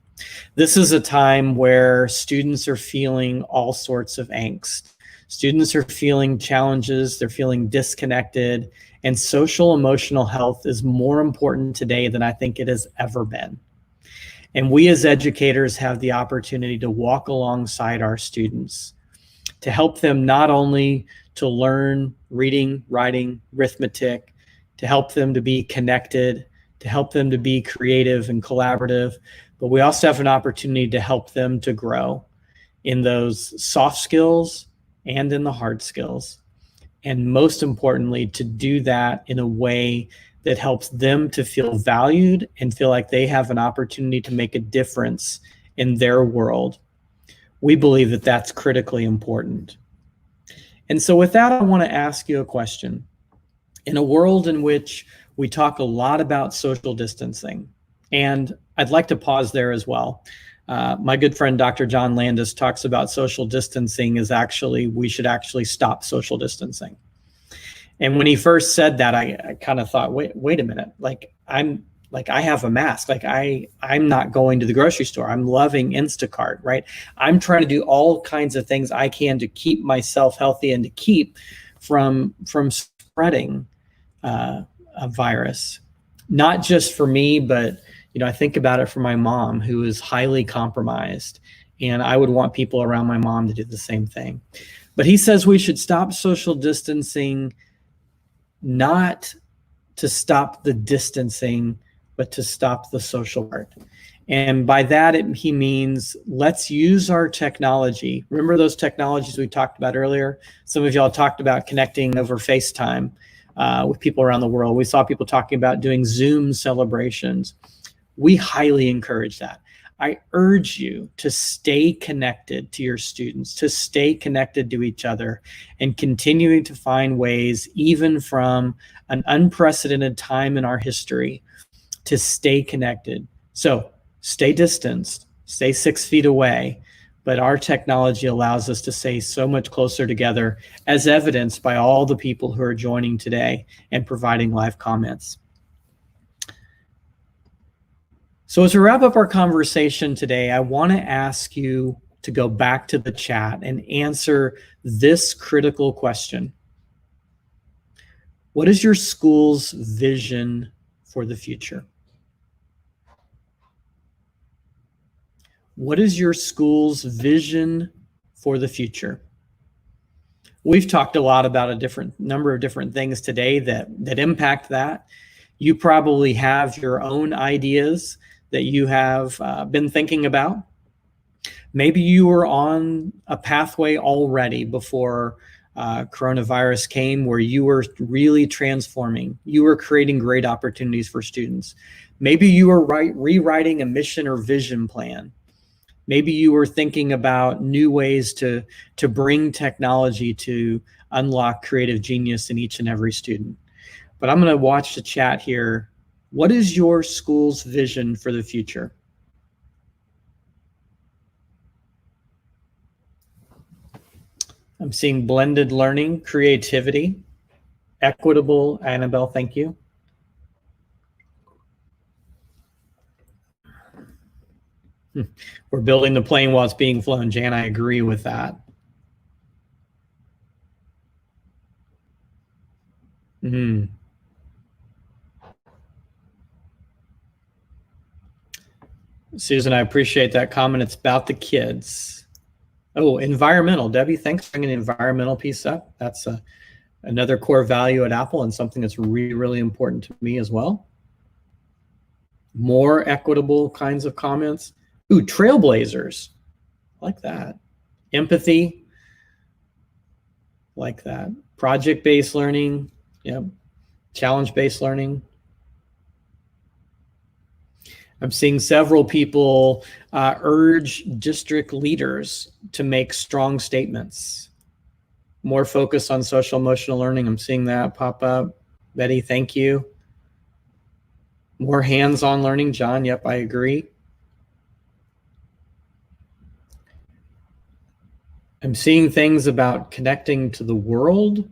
[SPEAKER 3] This is a time where students are feeling all sorts of angst. Students are feeling challenges, they're feeling disconnected, and social emotional health is more important today than I think it has ever been. And we as educators have the opportunity to walk alongside our students, to help them not only to learn reading, writing, arithmetic, to help them to be connected, to help them to be creative and collaborative, but we also have an opportunity to help them to grow in those soft skills and in the hard skills. And most importantly, to do that in a way that helps them to feel valued and feel like they have an opportunity to make a difference in their world. We believe that that's critically important. And so with that, I want to ask you a question. In a world in which we talk a lot about social distancing, and I'd like to pause there as well. My good friend, Dr. John Landis, talks about social distancing as we should actually stop social distancing. And when he first said that, I kind of thought, wait a minute, I have a mask. I'm not going to the grocery store. I'm loving Instacart, right? I'm trying to do all kinds of things I can to keep myself healthy and to keep from spreading a virus. Not just for me, but I think about it for my mom, who is highly compromised, and I would want people around my mom to do the same thing. But he says we should stop social distancing, not to stop the distancing, but to stop the social part. And by that, he means let's use our technology. Remember those technologies we talked about earlier? Some of y'all talked about connecting over FaceTime with people around the world. We saw people talking about doing Zoom celebrations. We highly encourage that. I urge you to stay connected to your students, to stay connected to each other, and continuing to find ways, even from an unprecedented time in our history, to stay connected. So stay distanced, stay 6 feet away, but our technology allows us to stay so much closer together, as evidenced by all the people who are joining today and providing live comments. So as we wrap up our conversation today, I want to ask you to go back to the chat and answer this critical question. What is your school's vision for the future? What is your school's vision for the future? We've talked a lot about a number of different things today that impact that. You probably have your own ideas that you have been thinking about. Maybe you were on a pathway already before coronavirus came, where you were really transforming. You were creating great opportunities for students. Maybe you were rewriting a mission or vision plan. Maybe you were thinking about new ways to bring technology to unlock creative genius in each and every student. But I'm going to watch the chat here. What is your school's vision for the future? I'm seeing blended learning, creativity, equitable. Annabelle, thank you. We're building the plane while it's being flown. Jan, I agree with that. Susan, I appreciate that comment. It's about the kids. Oh, environmental. Debbie, thanks for bringing the environmental piece up. That's another core value at Apple and something that's really, really important to me as well. More equitable kinds of comments. Ooh, trailblazers. Like that. Empathy. Like that. Project-based learning. Yep. Challenge-based learning. I'm seeing several people urge district leaders to make strong statements. More focus on social emotional learning. I'm seeing that pop up. Betty, thank you. More hands-on learning. John, yep, I agree. I'm seeing things about connecting to the world.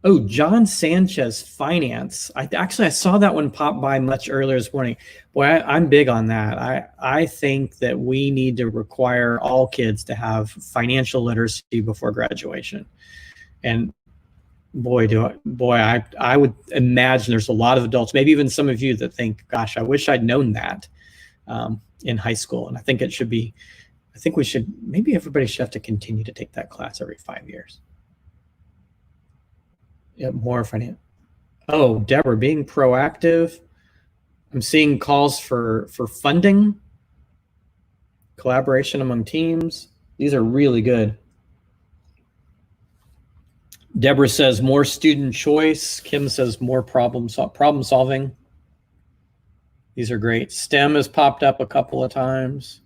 [SPEAKER 3] Oh, John Sanchez, finance. I saw that one pop by much earlier this morning. Boy, I'm big on that. I think that we need to require all kids to have financial literacy before graduation. And I would imagine there's a lot of adults, maybe even some of you, that think, gosh, I wish I'd known that in high school. And I think it should be I think maybe everybody should have to continue to take that class every 5 years. Yeah, more financial. Oh, Deborah, being proactive. I'm seeing calls for funding, collaboration among teams. These are really good. Deborah says more student choice. Kim says more problem solving. These are great. STEM has popped up a couple of times.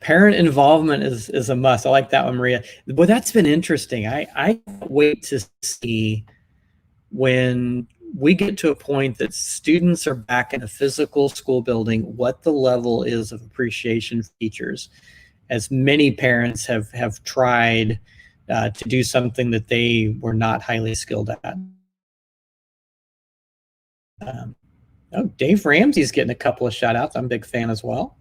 [SPEAKER 3] Parent involvement is a must. I like that one, Maria. But that's been interesting. I wait to see when we get to a point that students are back in a physical school building, what the level is of appreciation for teachers. As many parents have tried to do something that they were not highly skilled at. Oh, Dave Ramsey's getting a couple of shout outs. I'm a big fan as well.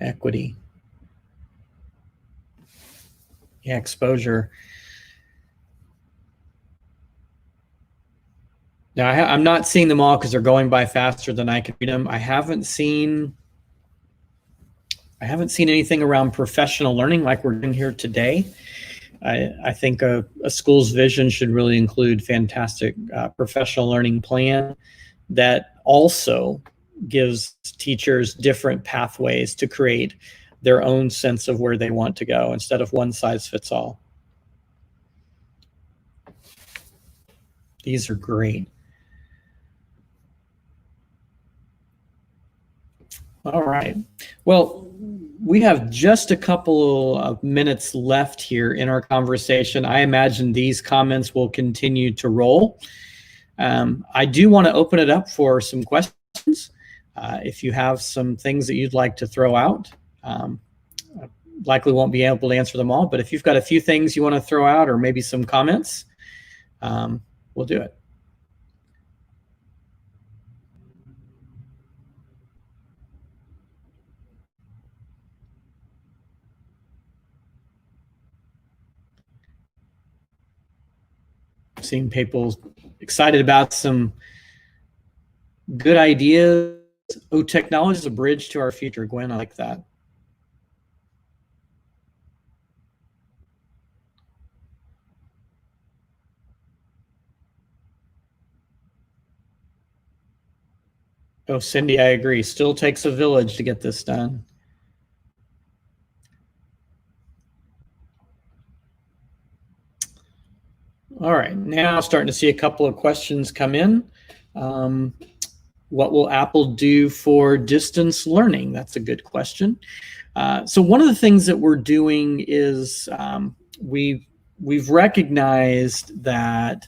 [SPEAKER 3] Equity. Yeah, exposure. Now, I'm not seeing them all because they're going by faster than I can read them. I haven't seen anything around professional learning like we're doing here today. I think a school's vision should really include fantastic professional learning plan that also gives teachers different pathways to create their own sense of where they want to go instead of one size fits all. These are great. All right. Well, we have just a couple of minutes left here in our conversation. I imagine these comments will continue to roll. I do want to open it up for some questions. If you have some things that you'd like to throw out, likely won't be able to answer them all, but if you've got a few things you want to throw out or maybe some comments, we'll do it. Seeing people excited about some good ideas. Oh, technology is a bridge to our future. Gwen, I like that. Oh, Cindy, I agree. Still takes a village to get this done. All right, now starting to see a couple of questions come in. What will Apple do for distance learning? That's a good question. So one of the things that we're doing is we've recognized that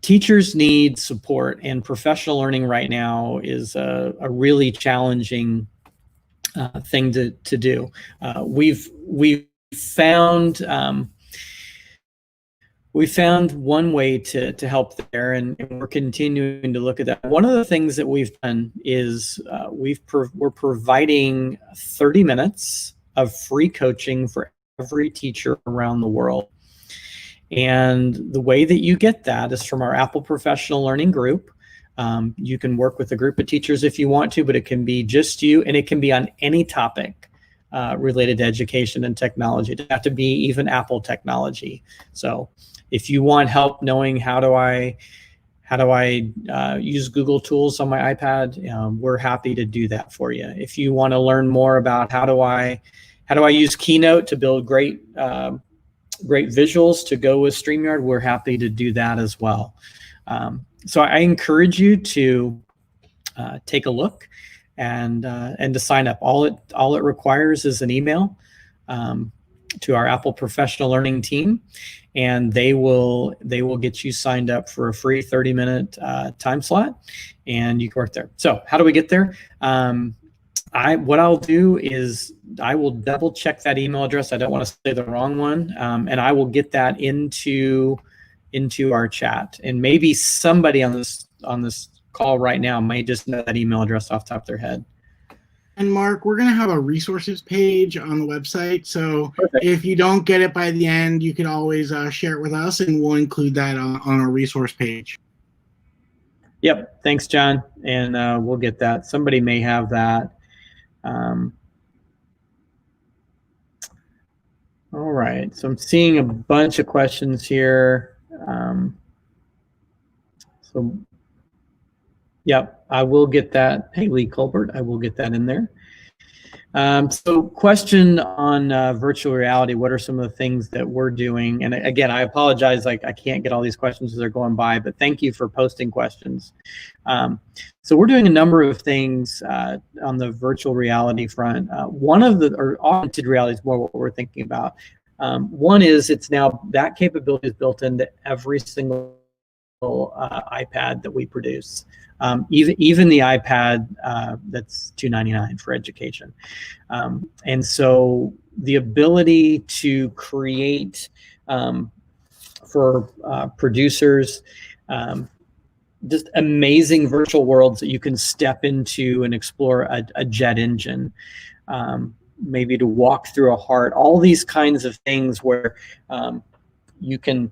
[SPEAKER 3] teachers need support, and professional learning right now is a really challenging thing to do. We've found one way to help there, and we're continuing to look at that. One of the things that we've done is we're providing 30 minutes of free coaching for every teacher around the world. And the way that you get that is from our Apple Professional Learning group. You can work with a group of teachers if you want to, but it can be just you, and it can be on any topic related to education and technology. It doesn't have to be even Apple technology. So if you want help knowing how do I use Google tools on my iPad, we're happy to do that for you. If you want to learn more about how do I use Keynote to build great visuals to go with StreamYard, we're happy to do that as well. So I encourage you to take a look and to sign up. All it requires is an email to our Apple Professional Learning team, and they will get you signed up for a free 30-minute time slot, and you can work there. So how do we get there? What I'll do is I will double check that email address. I don't want to say the wrong one, and I will get that into our chat. And maybe somebody on this call right now might just know that email address off the top of their head.
[SPEAKER 2] And Mark, we're going to have a resources page on the website. So
[SPEAKER 3] Perfect.
[SPEAKER 2] If you don't get it by the end, you can always share it with us, and we'll include that on our resource page.
[SPEAKER 3] Yep. Thanks, John. And we'll get that. Somebody may have that. All right. So I'm seeing a bunch of questions here. So, yep, I will get that. Hey, Lee Colbert, I will get that in there. So question on virtual reality, what are some of the things that we're doing? And again, I apologize, like I can't get all these questions as they're going by, but thank you for posting questions. So we're doing a number of things on the virtual reality front. One of the, or augmented reality is more what we're thinking about. One is it's now, that capability is built into every single iPad that we produce. Even the iPad that's $299 for education. And so the ability to create for producers just amazing virtual worlds that you can step into and explore a jet engine, maybe to walk through a heart, all these kinds of things where you can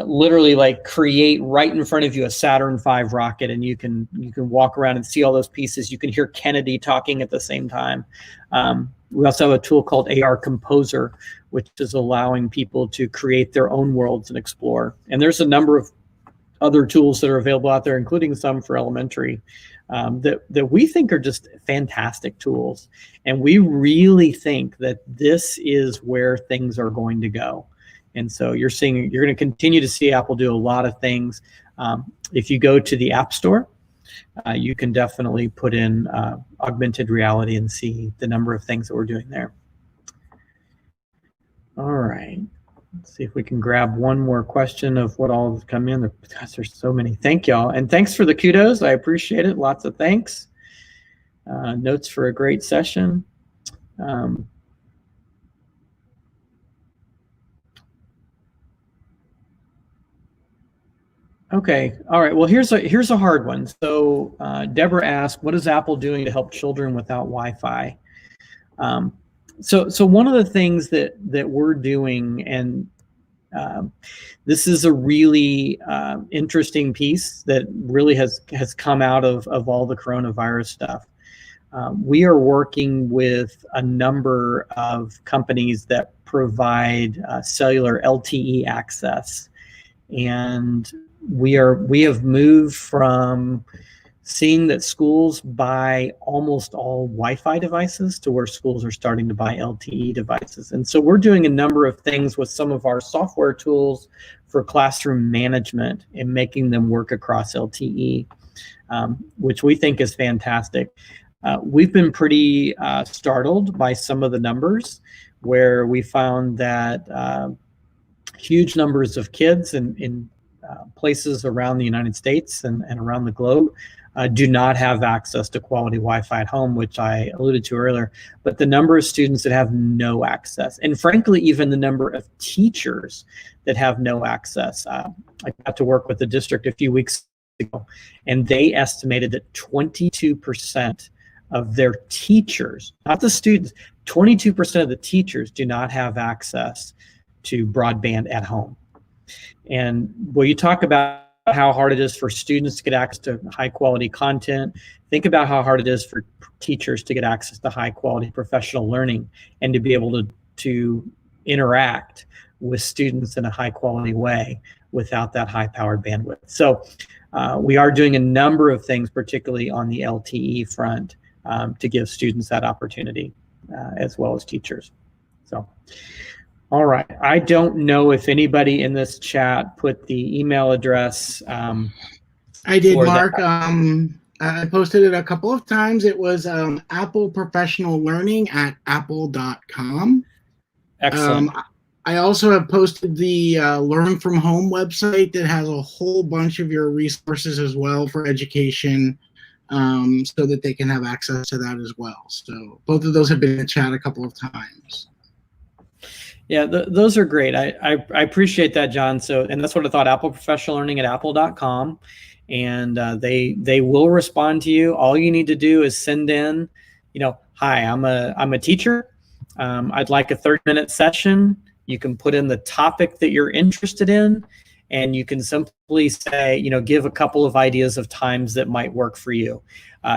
[SPEAKER 3] literally like create right in front of you a Saturn V rocket, and you can walk around and see all those pieces. You can hear Kennedy talking at the same time. We also have a tool called AR Composer, which is allowing people to create their own worlds and explore. And there's a number of other tools that are available out there, including some for elementary, that we think are just fantastic tools. And we really think that this is where things are going to go. And so you're going to continue to see Apple do a lot of things. If you go to the App Store, you can definitely put in augmented reality and see the number of things that we're doing there. All right. Let's see if we can grab one more question of what all has come in. Gosh, there's so many. Thank y'all. And thanks for the kudos. I appreciate it. Lots of thanks. Notes for a great session. Okay. All right. Well, here's a hard one. So Deborah asked, what is Apple doing to help children without Wi-Fi? So one of the things that we're doing, and this is a really interesting piece that really has come out of all the coronavirus stuff. We are working with a number of companies that provide cellular LTE access, and we have moved from seeing that schools buy almost all Wi-Fi devices to where schools are starting to buy LTE devices. And so we're doing a number of things with some of our software tools for classroom management and making them work across LTE, which we think is fantastic. We've been pretty startled by some of the numbers where we found that huge numbers of kids in places around the United States and around the globe do not have access to quality Wi-Fi at home, which I alluded to earlier, but the number of students that have no access, and frankly, even the number of teachers that have no access. I got to work with the district a few weeks ago, and they estimated that 22% of their teachers, not the students, 22% of the teachers do not have access to broadband at home. And when you talk about how hard it is for students to get access to high quality content, think about how hard it is for teachers to get access to high quality professional learning and to be able to interact with students in a high quality way without that high powered bandwidth. So we are doing a number of things, particularly on the LTE front, to give students that opportunity as well as teachers. So. All right. I don't know if anybody in this chat put the email address.
[SPEAKER 2] I did, Mark. I posted it a couple of times. It was Apple Professional Learning at apple.com.
[SPEAKER 3] Excellent.
[SPEAKER 2] I also have posted the Learn From Home website that has a whole bunch of your resources as well for education, so that they can have access to that as well. So both of those have been in the chat a couple of times.
[SPEAKER 3] Yeah, those are great. I appreciate that, John. So, and that's what I thought, Apple Professional Learning at apple.com. And they will respond to you. All you need to do is send in, hi, I'm a teacher. I'd like a 30-minute session. You can put in the topic that you're interested in, and you can simply say, give a couple of ideas of times that might work for you.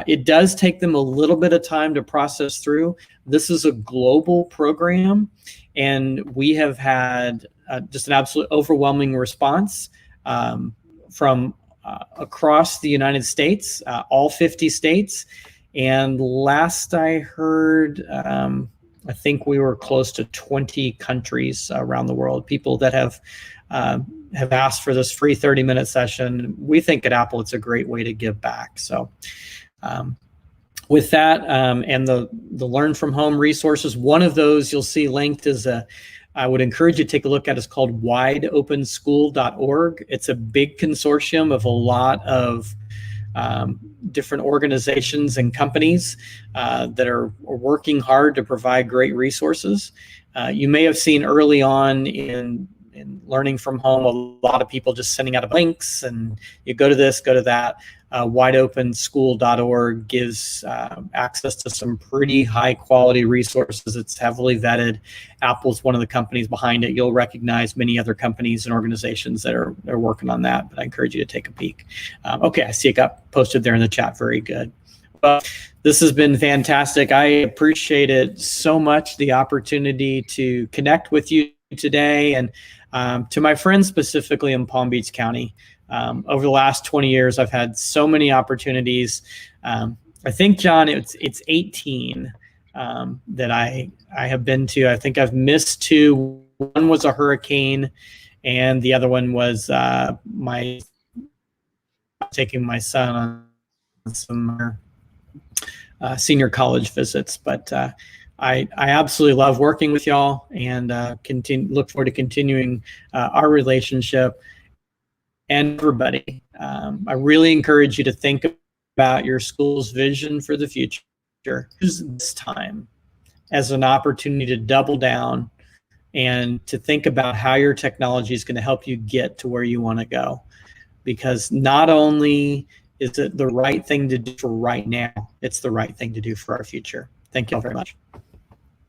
[SPEAKER 3] It does take them a little bit of time to process through. This is a global program, and we have had just an absolute overwhelming response from across the United States, all 50 states. And last I heard, I think we were close to 20 countries around the world, people that have asked for this free 30-minute session. We think at Apple it's a great way to give back. So with that, and the Learn from Home resources, one of those you'll see linked is I would encourage you to take a look at. It's called wideopenschool.org. It's a big consortium of a lot of different organizations and companies that are working hard to provide great resources. You may have seen early on in learning from home, a lot of people just sending out links, and you go to this, go to that. Wideopenschool.org gives access to some pretty high quality resources. It's heavily vetted. Apple's one of the companies behind it. You'll recognize many other companies and organizations that are working on that, but I encourage you to take a peek. Okay, I see it got posted there in the chat. Very good. Well, this has been fantastic. I appreciate it so much, the opportunity to connect with you today, and to my friends specifically in Palm Beach County. Over the last 20 years, I've had so many opportunities. I think, John, it's 18 that I have been to. I think I've missed 2. One was a hurricane, and the other one was taking my son on some senior college visits. But I absolutely love working with y'all, and look forward to continuing our relationship. And everybody, I really encourage you to think about your school's vision for the future. Use this time as an opportunity to double down and to think about how your technology is going to help you get to where you want to go. Because not only is it the right thing to do for right now, it's the right thing to do for our future. Thank you all very much.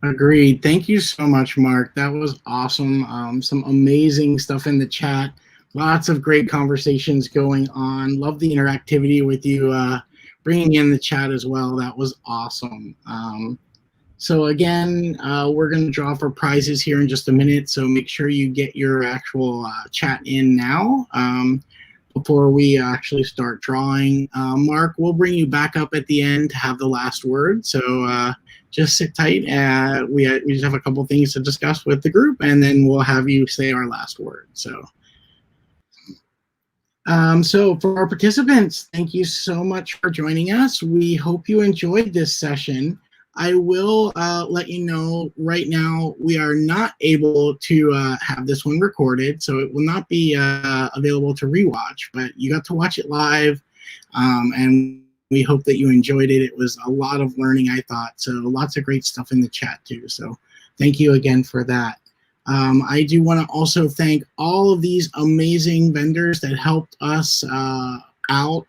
[SPEAKER 2] Agreed. Thank you so much, Mark. That was awesome. Some amazing stuff in the chat. Lots of great conversations going on. Love the interactivity with you bringing in the chat as well. That was awesome. So again, we're going to draw for prizes here in just a minute. So make sure you get your actual chat in now before we actually start drawing. Mark, we'll bring you back up at the end to have the last word. So just sit tight. We just have a couple things to discuss with the group, and then we'll have you say our last word. So for our participants, thank you so much for joining us. We hope you enjoyed this session. I will let you know right now we are not able to have this one recorded, so it will not be available to rewatch, but you got to watch it live, and we hope that you enjoyed it. It was a lot of learning, I thought, so lots of great stuff in the chat too. So thank you again for that. I do want to also thank all of these amazing vendors that helped us out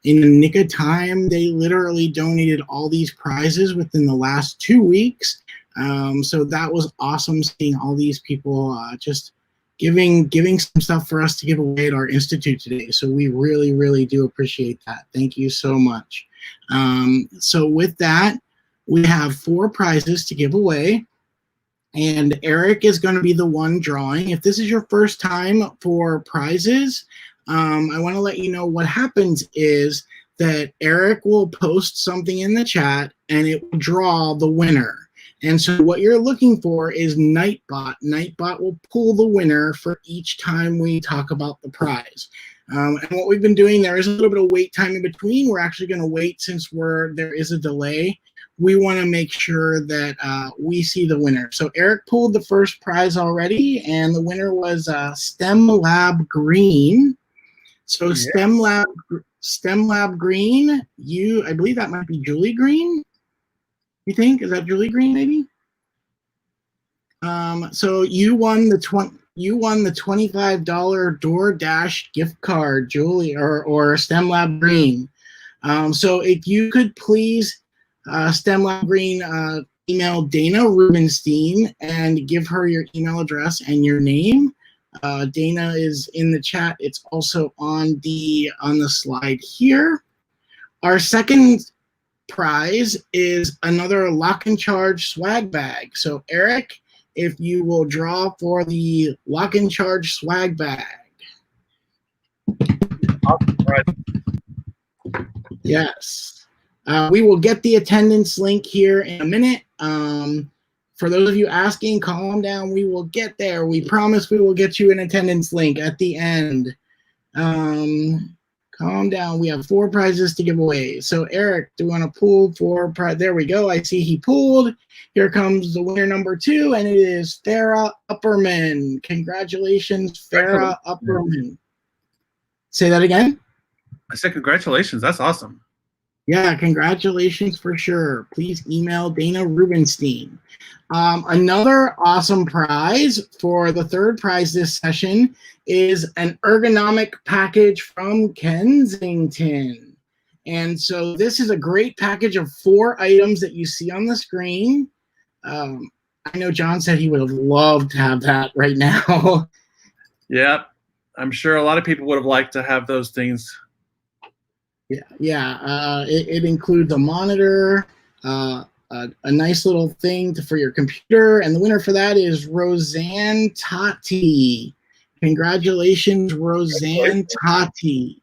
[SPEAKER 2] in the nick of time. They literally donated all these prizes within the last 2 weeks. So that was awesome, seeing all these people just giving some stuff for us to give away at our institute today. So we really, really do appreciate that. Thank you so much. So with that, we have 4 prizes to give away. And Eric is going to be the one drawing. If this is your first time for prizes, I want to let you know what happens is that Eric will post something in the chat and it will draw the winner. And so what you're looking for is Nightbot. Nightbot will pull the winner for each time we talk about the prize. And what we've been doing, there is a little bit of wait time in between. We're actually going to wait since there is a delay. We want to make sure that we see the winner. So Eric pulled the first prize already, and the winner was STEM Lab Green. So yes. STEM Lab Green, I believe that might be Julie Green. You think? Is that Julie Green, maybe? So you won the $25 DoorDash gift card, Julie, or STEM Lab Green. So if you could please STEM Lab Green email Dana Rubenstein and give her your email address and your name. Dana is in the chat. It's also on the slide here. Our second prize is another Lock and Charge swag bag. So Eric, if you will draw for the Lock and Charge swag bag. Yes. We will get the attendance link here in a minute. For those of you asking, calm down. We will get there. We promise we will get you an attendance link at the end. Calm down. We have 4 prizes to give away. So Eric, do you want to pull 4 prizes? There we go. I see he pulled. Here comes the winner number 2, and it is Farah Upperman. Congratulations, Farah Upperman. Say that again.
[SPEAKER 1] I said congratulations. That's awesome.
[SPEAKER 2] Yeah, congratulations for sure. Please email Dana Rubenstein. Another awesome prize for the third prize this session is an ergonomic package from Kensington. And so this is a great package of 4 items that you see on the screen. I know John said he would have loved to have that right now.
[SPEAKER 1] Yep. I'm sure a lot of people would have liked to have those things.
[SPEAKER 2] Yeah. It includes a monitor, a nice little thing for your computer, and the winner for that is Roseanne Tati. Congratulations, Roseanne Tati.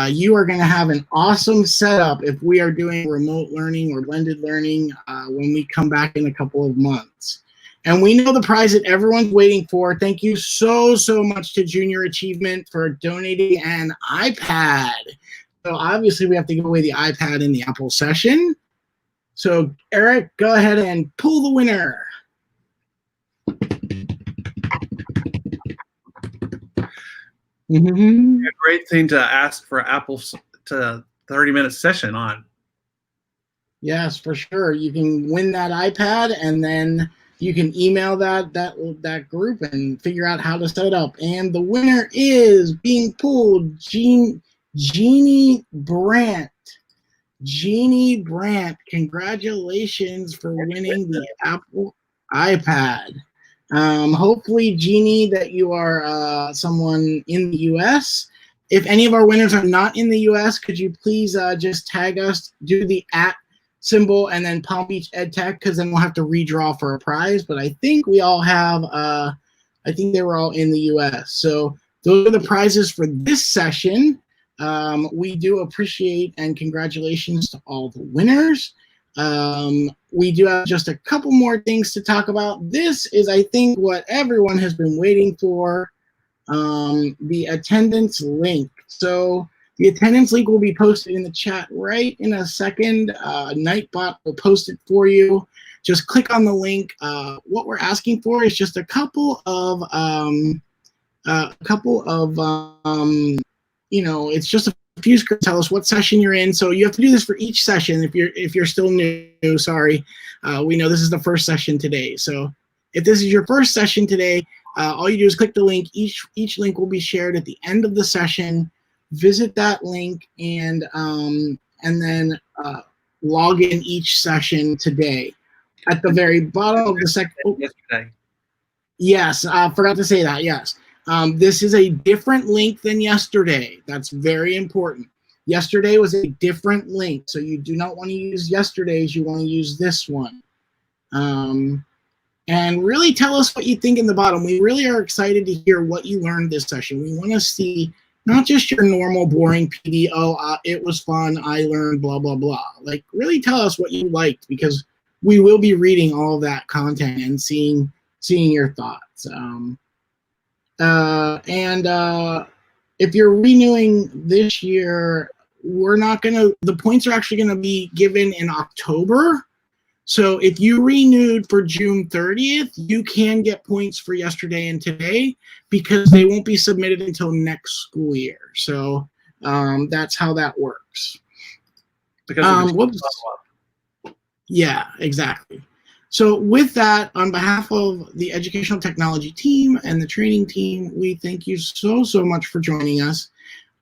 [SPEAKER 2] You are going to have an awesome setup if we are doing remote learning or blended learning when we come back in a couple of months. And we know the prize that everyone's waiting for. Thank you so much to Junior Achievement for donating an iPad. So obviously we have to give away the iPad in the Apple session. So Eric, go ahead and pull the winner.
[SPEAKER 1] A great thing to ask for Apple to 30-minute session on.
[SPEAKER 2] Yes, for sure. You can win that iPad, and then you can email that group and figure out how to set it up. And the winner is being pulled, Jeannie Brandt. Jeannie Brandt, congratulations for winning the Apple iPad. Hopefully, Jeannie, that you are someone in the U.S. If any of our winners are not in the U.S., could you please just tag us, do the @ symbol, and then Palm Beach EdTech, because then we'll have to redraw for a prize. But I think we all have, I think they were all in the U.S. So those are the prizes for this session. We do appreciate and congratulations to all the winners. We do have just a couple more things to talk about. This is, I think, what everyone has been waiting for, the attendance link. So the attendance link will be posted in the chat right in a second. Nightbot will post it for you. Just click on the link. What we're asking for is just a couple of it's just a few scripts. Tell us what session you're in. So you have to do this for each session. If you're still new, sorry. We know this is the first session today. So if this is your first session today, all you do is click the link. Each link will be shared at the end of the session. Visit that link and then log in each session today. At the very bottom of the second.
[SPEAKER 1] Yesterday.
[SPEAKER 2] Yes, I forgot to say that. Yes. This is a different link than yesterday. That's very important. Yesterday was a different link, so you do not want to use yesterday's. You want to use this one. And really tell us what you think in the bottom. We really are excited to hear what you learned this session. We want to see not just your normal boring PD, it was fun, I learned, blah, blah, blah. Like, really tell us what you liked, because we will be reading all of that content and seeing your thoughts. If you're renewing this year, the points are actually gonna be given in October. So if you renewed for June 30th, you can get points for yesterday and today, because they won't be submitted until next school year. So that's how that works.
[SPEAKER 1] Because
[SPEAKER 2] yeah, exactly. So with that, on behalf of the educational technology team and the training team, we thank you so much for joining us.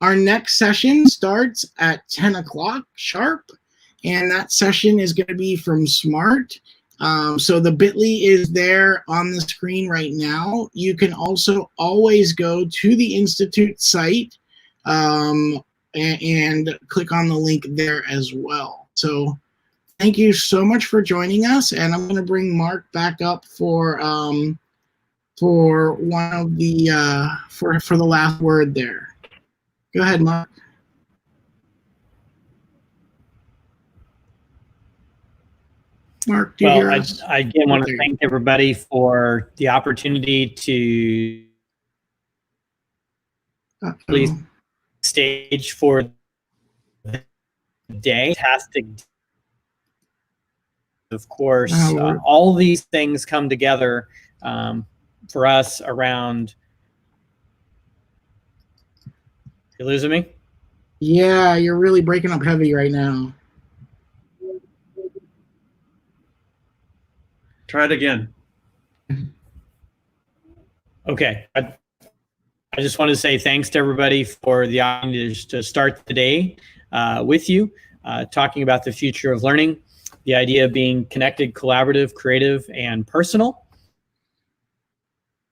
[SPEAKER 2] Our next session starts at 10 o'clock sharp, and that session is going to be from SMART. So the bit.ly is there on the screen right now. You can also always go to the Institute site and click on the link there as well. So thank you so much for joining us, and I'm going to bring Mark back up for one of the for the last word there. Go ahead, Mark. Mark, do you hear us?
[SPEAKER 3] I again want to thank everybody for the opportunity to please stage for the day. Fantastic. Of course, all these things come together for us around. You losing me?
[SPEAKER 2] Yeah, you're really breaking up heavy right now.
[SPEAKER 1] Try it again.
[SPEAKER 3] Okay. I just want to say thanks to everybody for the opportunity to start the day with you, talking about the future of learning, the idea of being connected, collaborative, creative, and personal.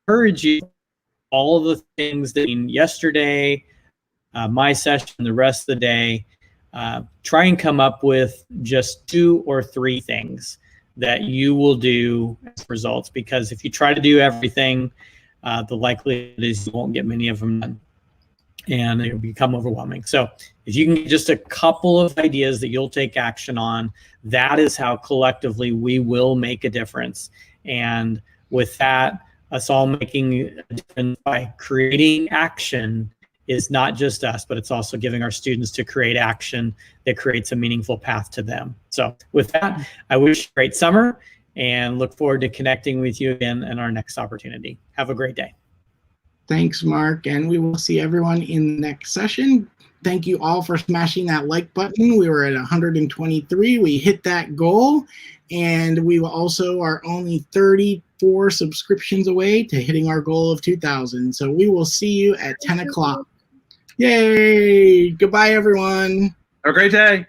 [SPEAKER 3] I encourage you, all of the things that yesterday, my session, the rest of the day, try and come up with just 2 or 3 things that you will do as results, because if you try to do everything, the likelihood is you won't get many of them done and it will become overwhelming. So if you can get just a couple of ideas that you'll take action on, that is how collectively we will make a difference. And with that, us all making a difference by creating action is not just us, but it's also giving our students to create action that creates a meaningful path to them. So with that, I wish you a great summer and look forward to connecting with you again in our next opportunity. Have a great day.
[SPEAKER 2] Thanks, Mark, and we will see everyone in the next session. Thank you all for smashing that like button. We were at 123. We hit that goal, and we also are only 34 subscriptions away to hitting our goal of 2,000. So we will see you at 10 o'clock. Yay! Goodbye, everyone.
[SPEAKER 1] Have a great day.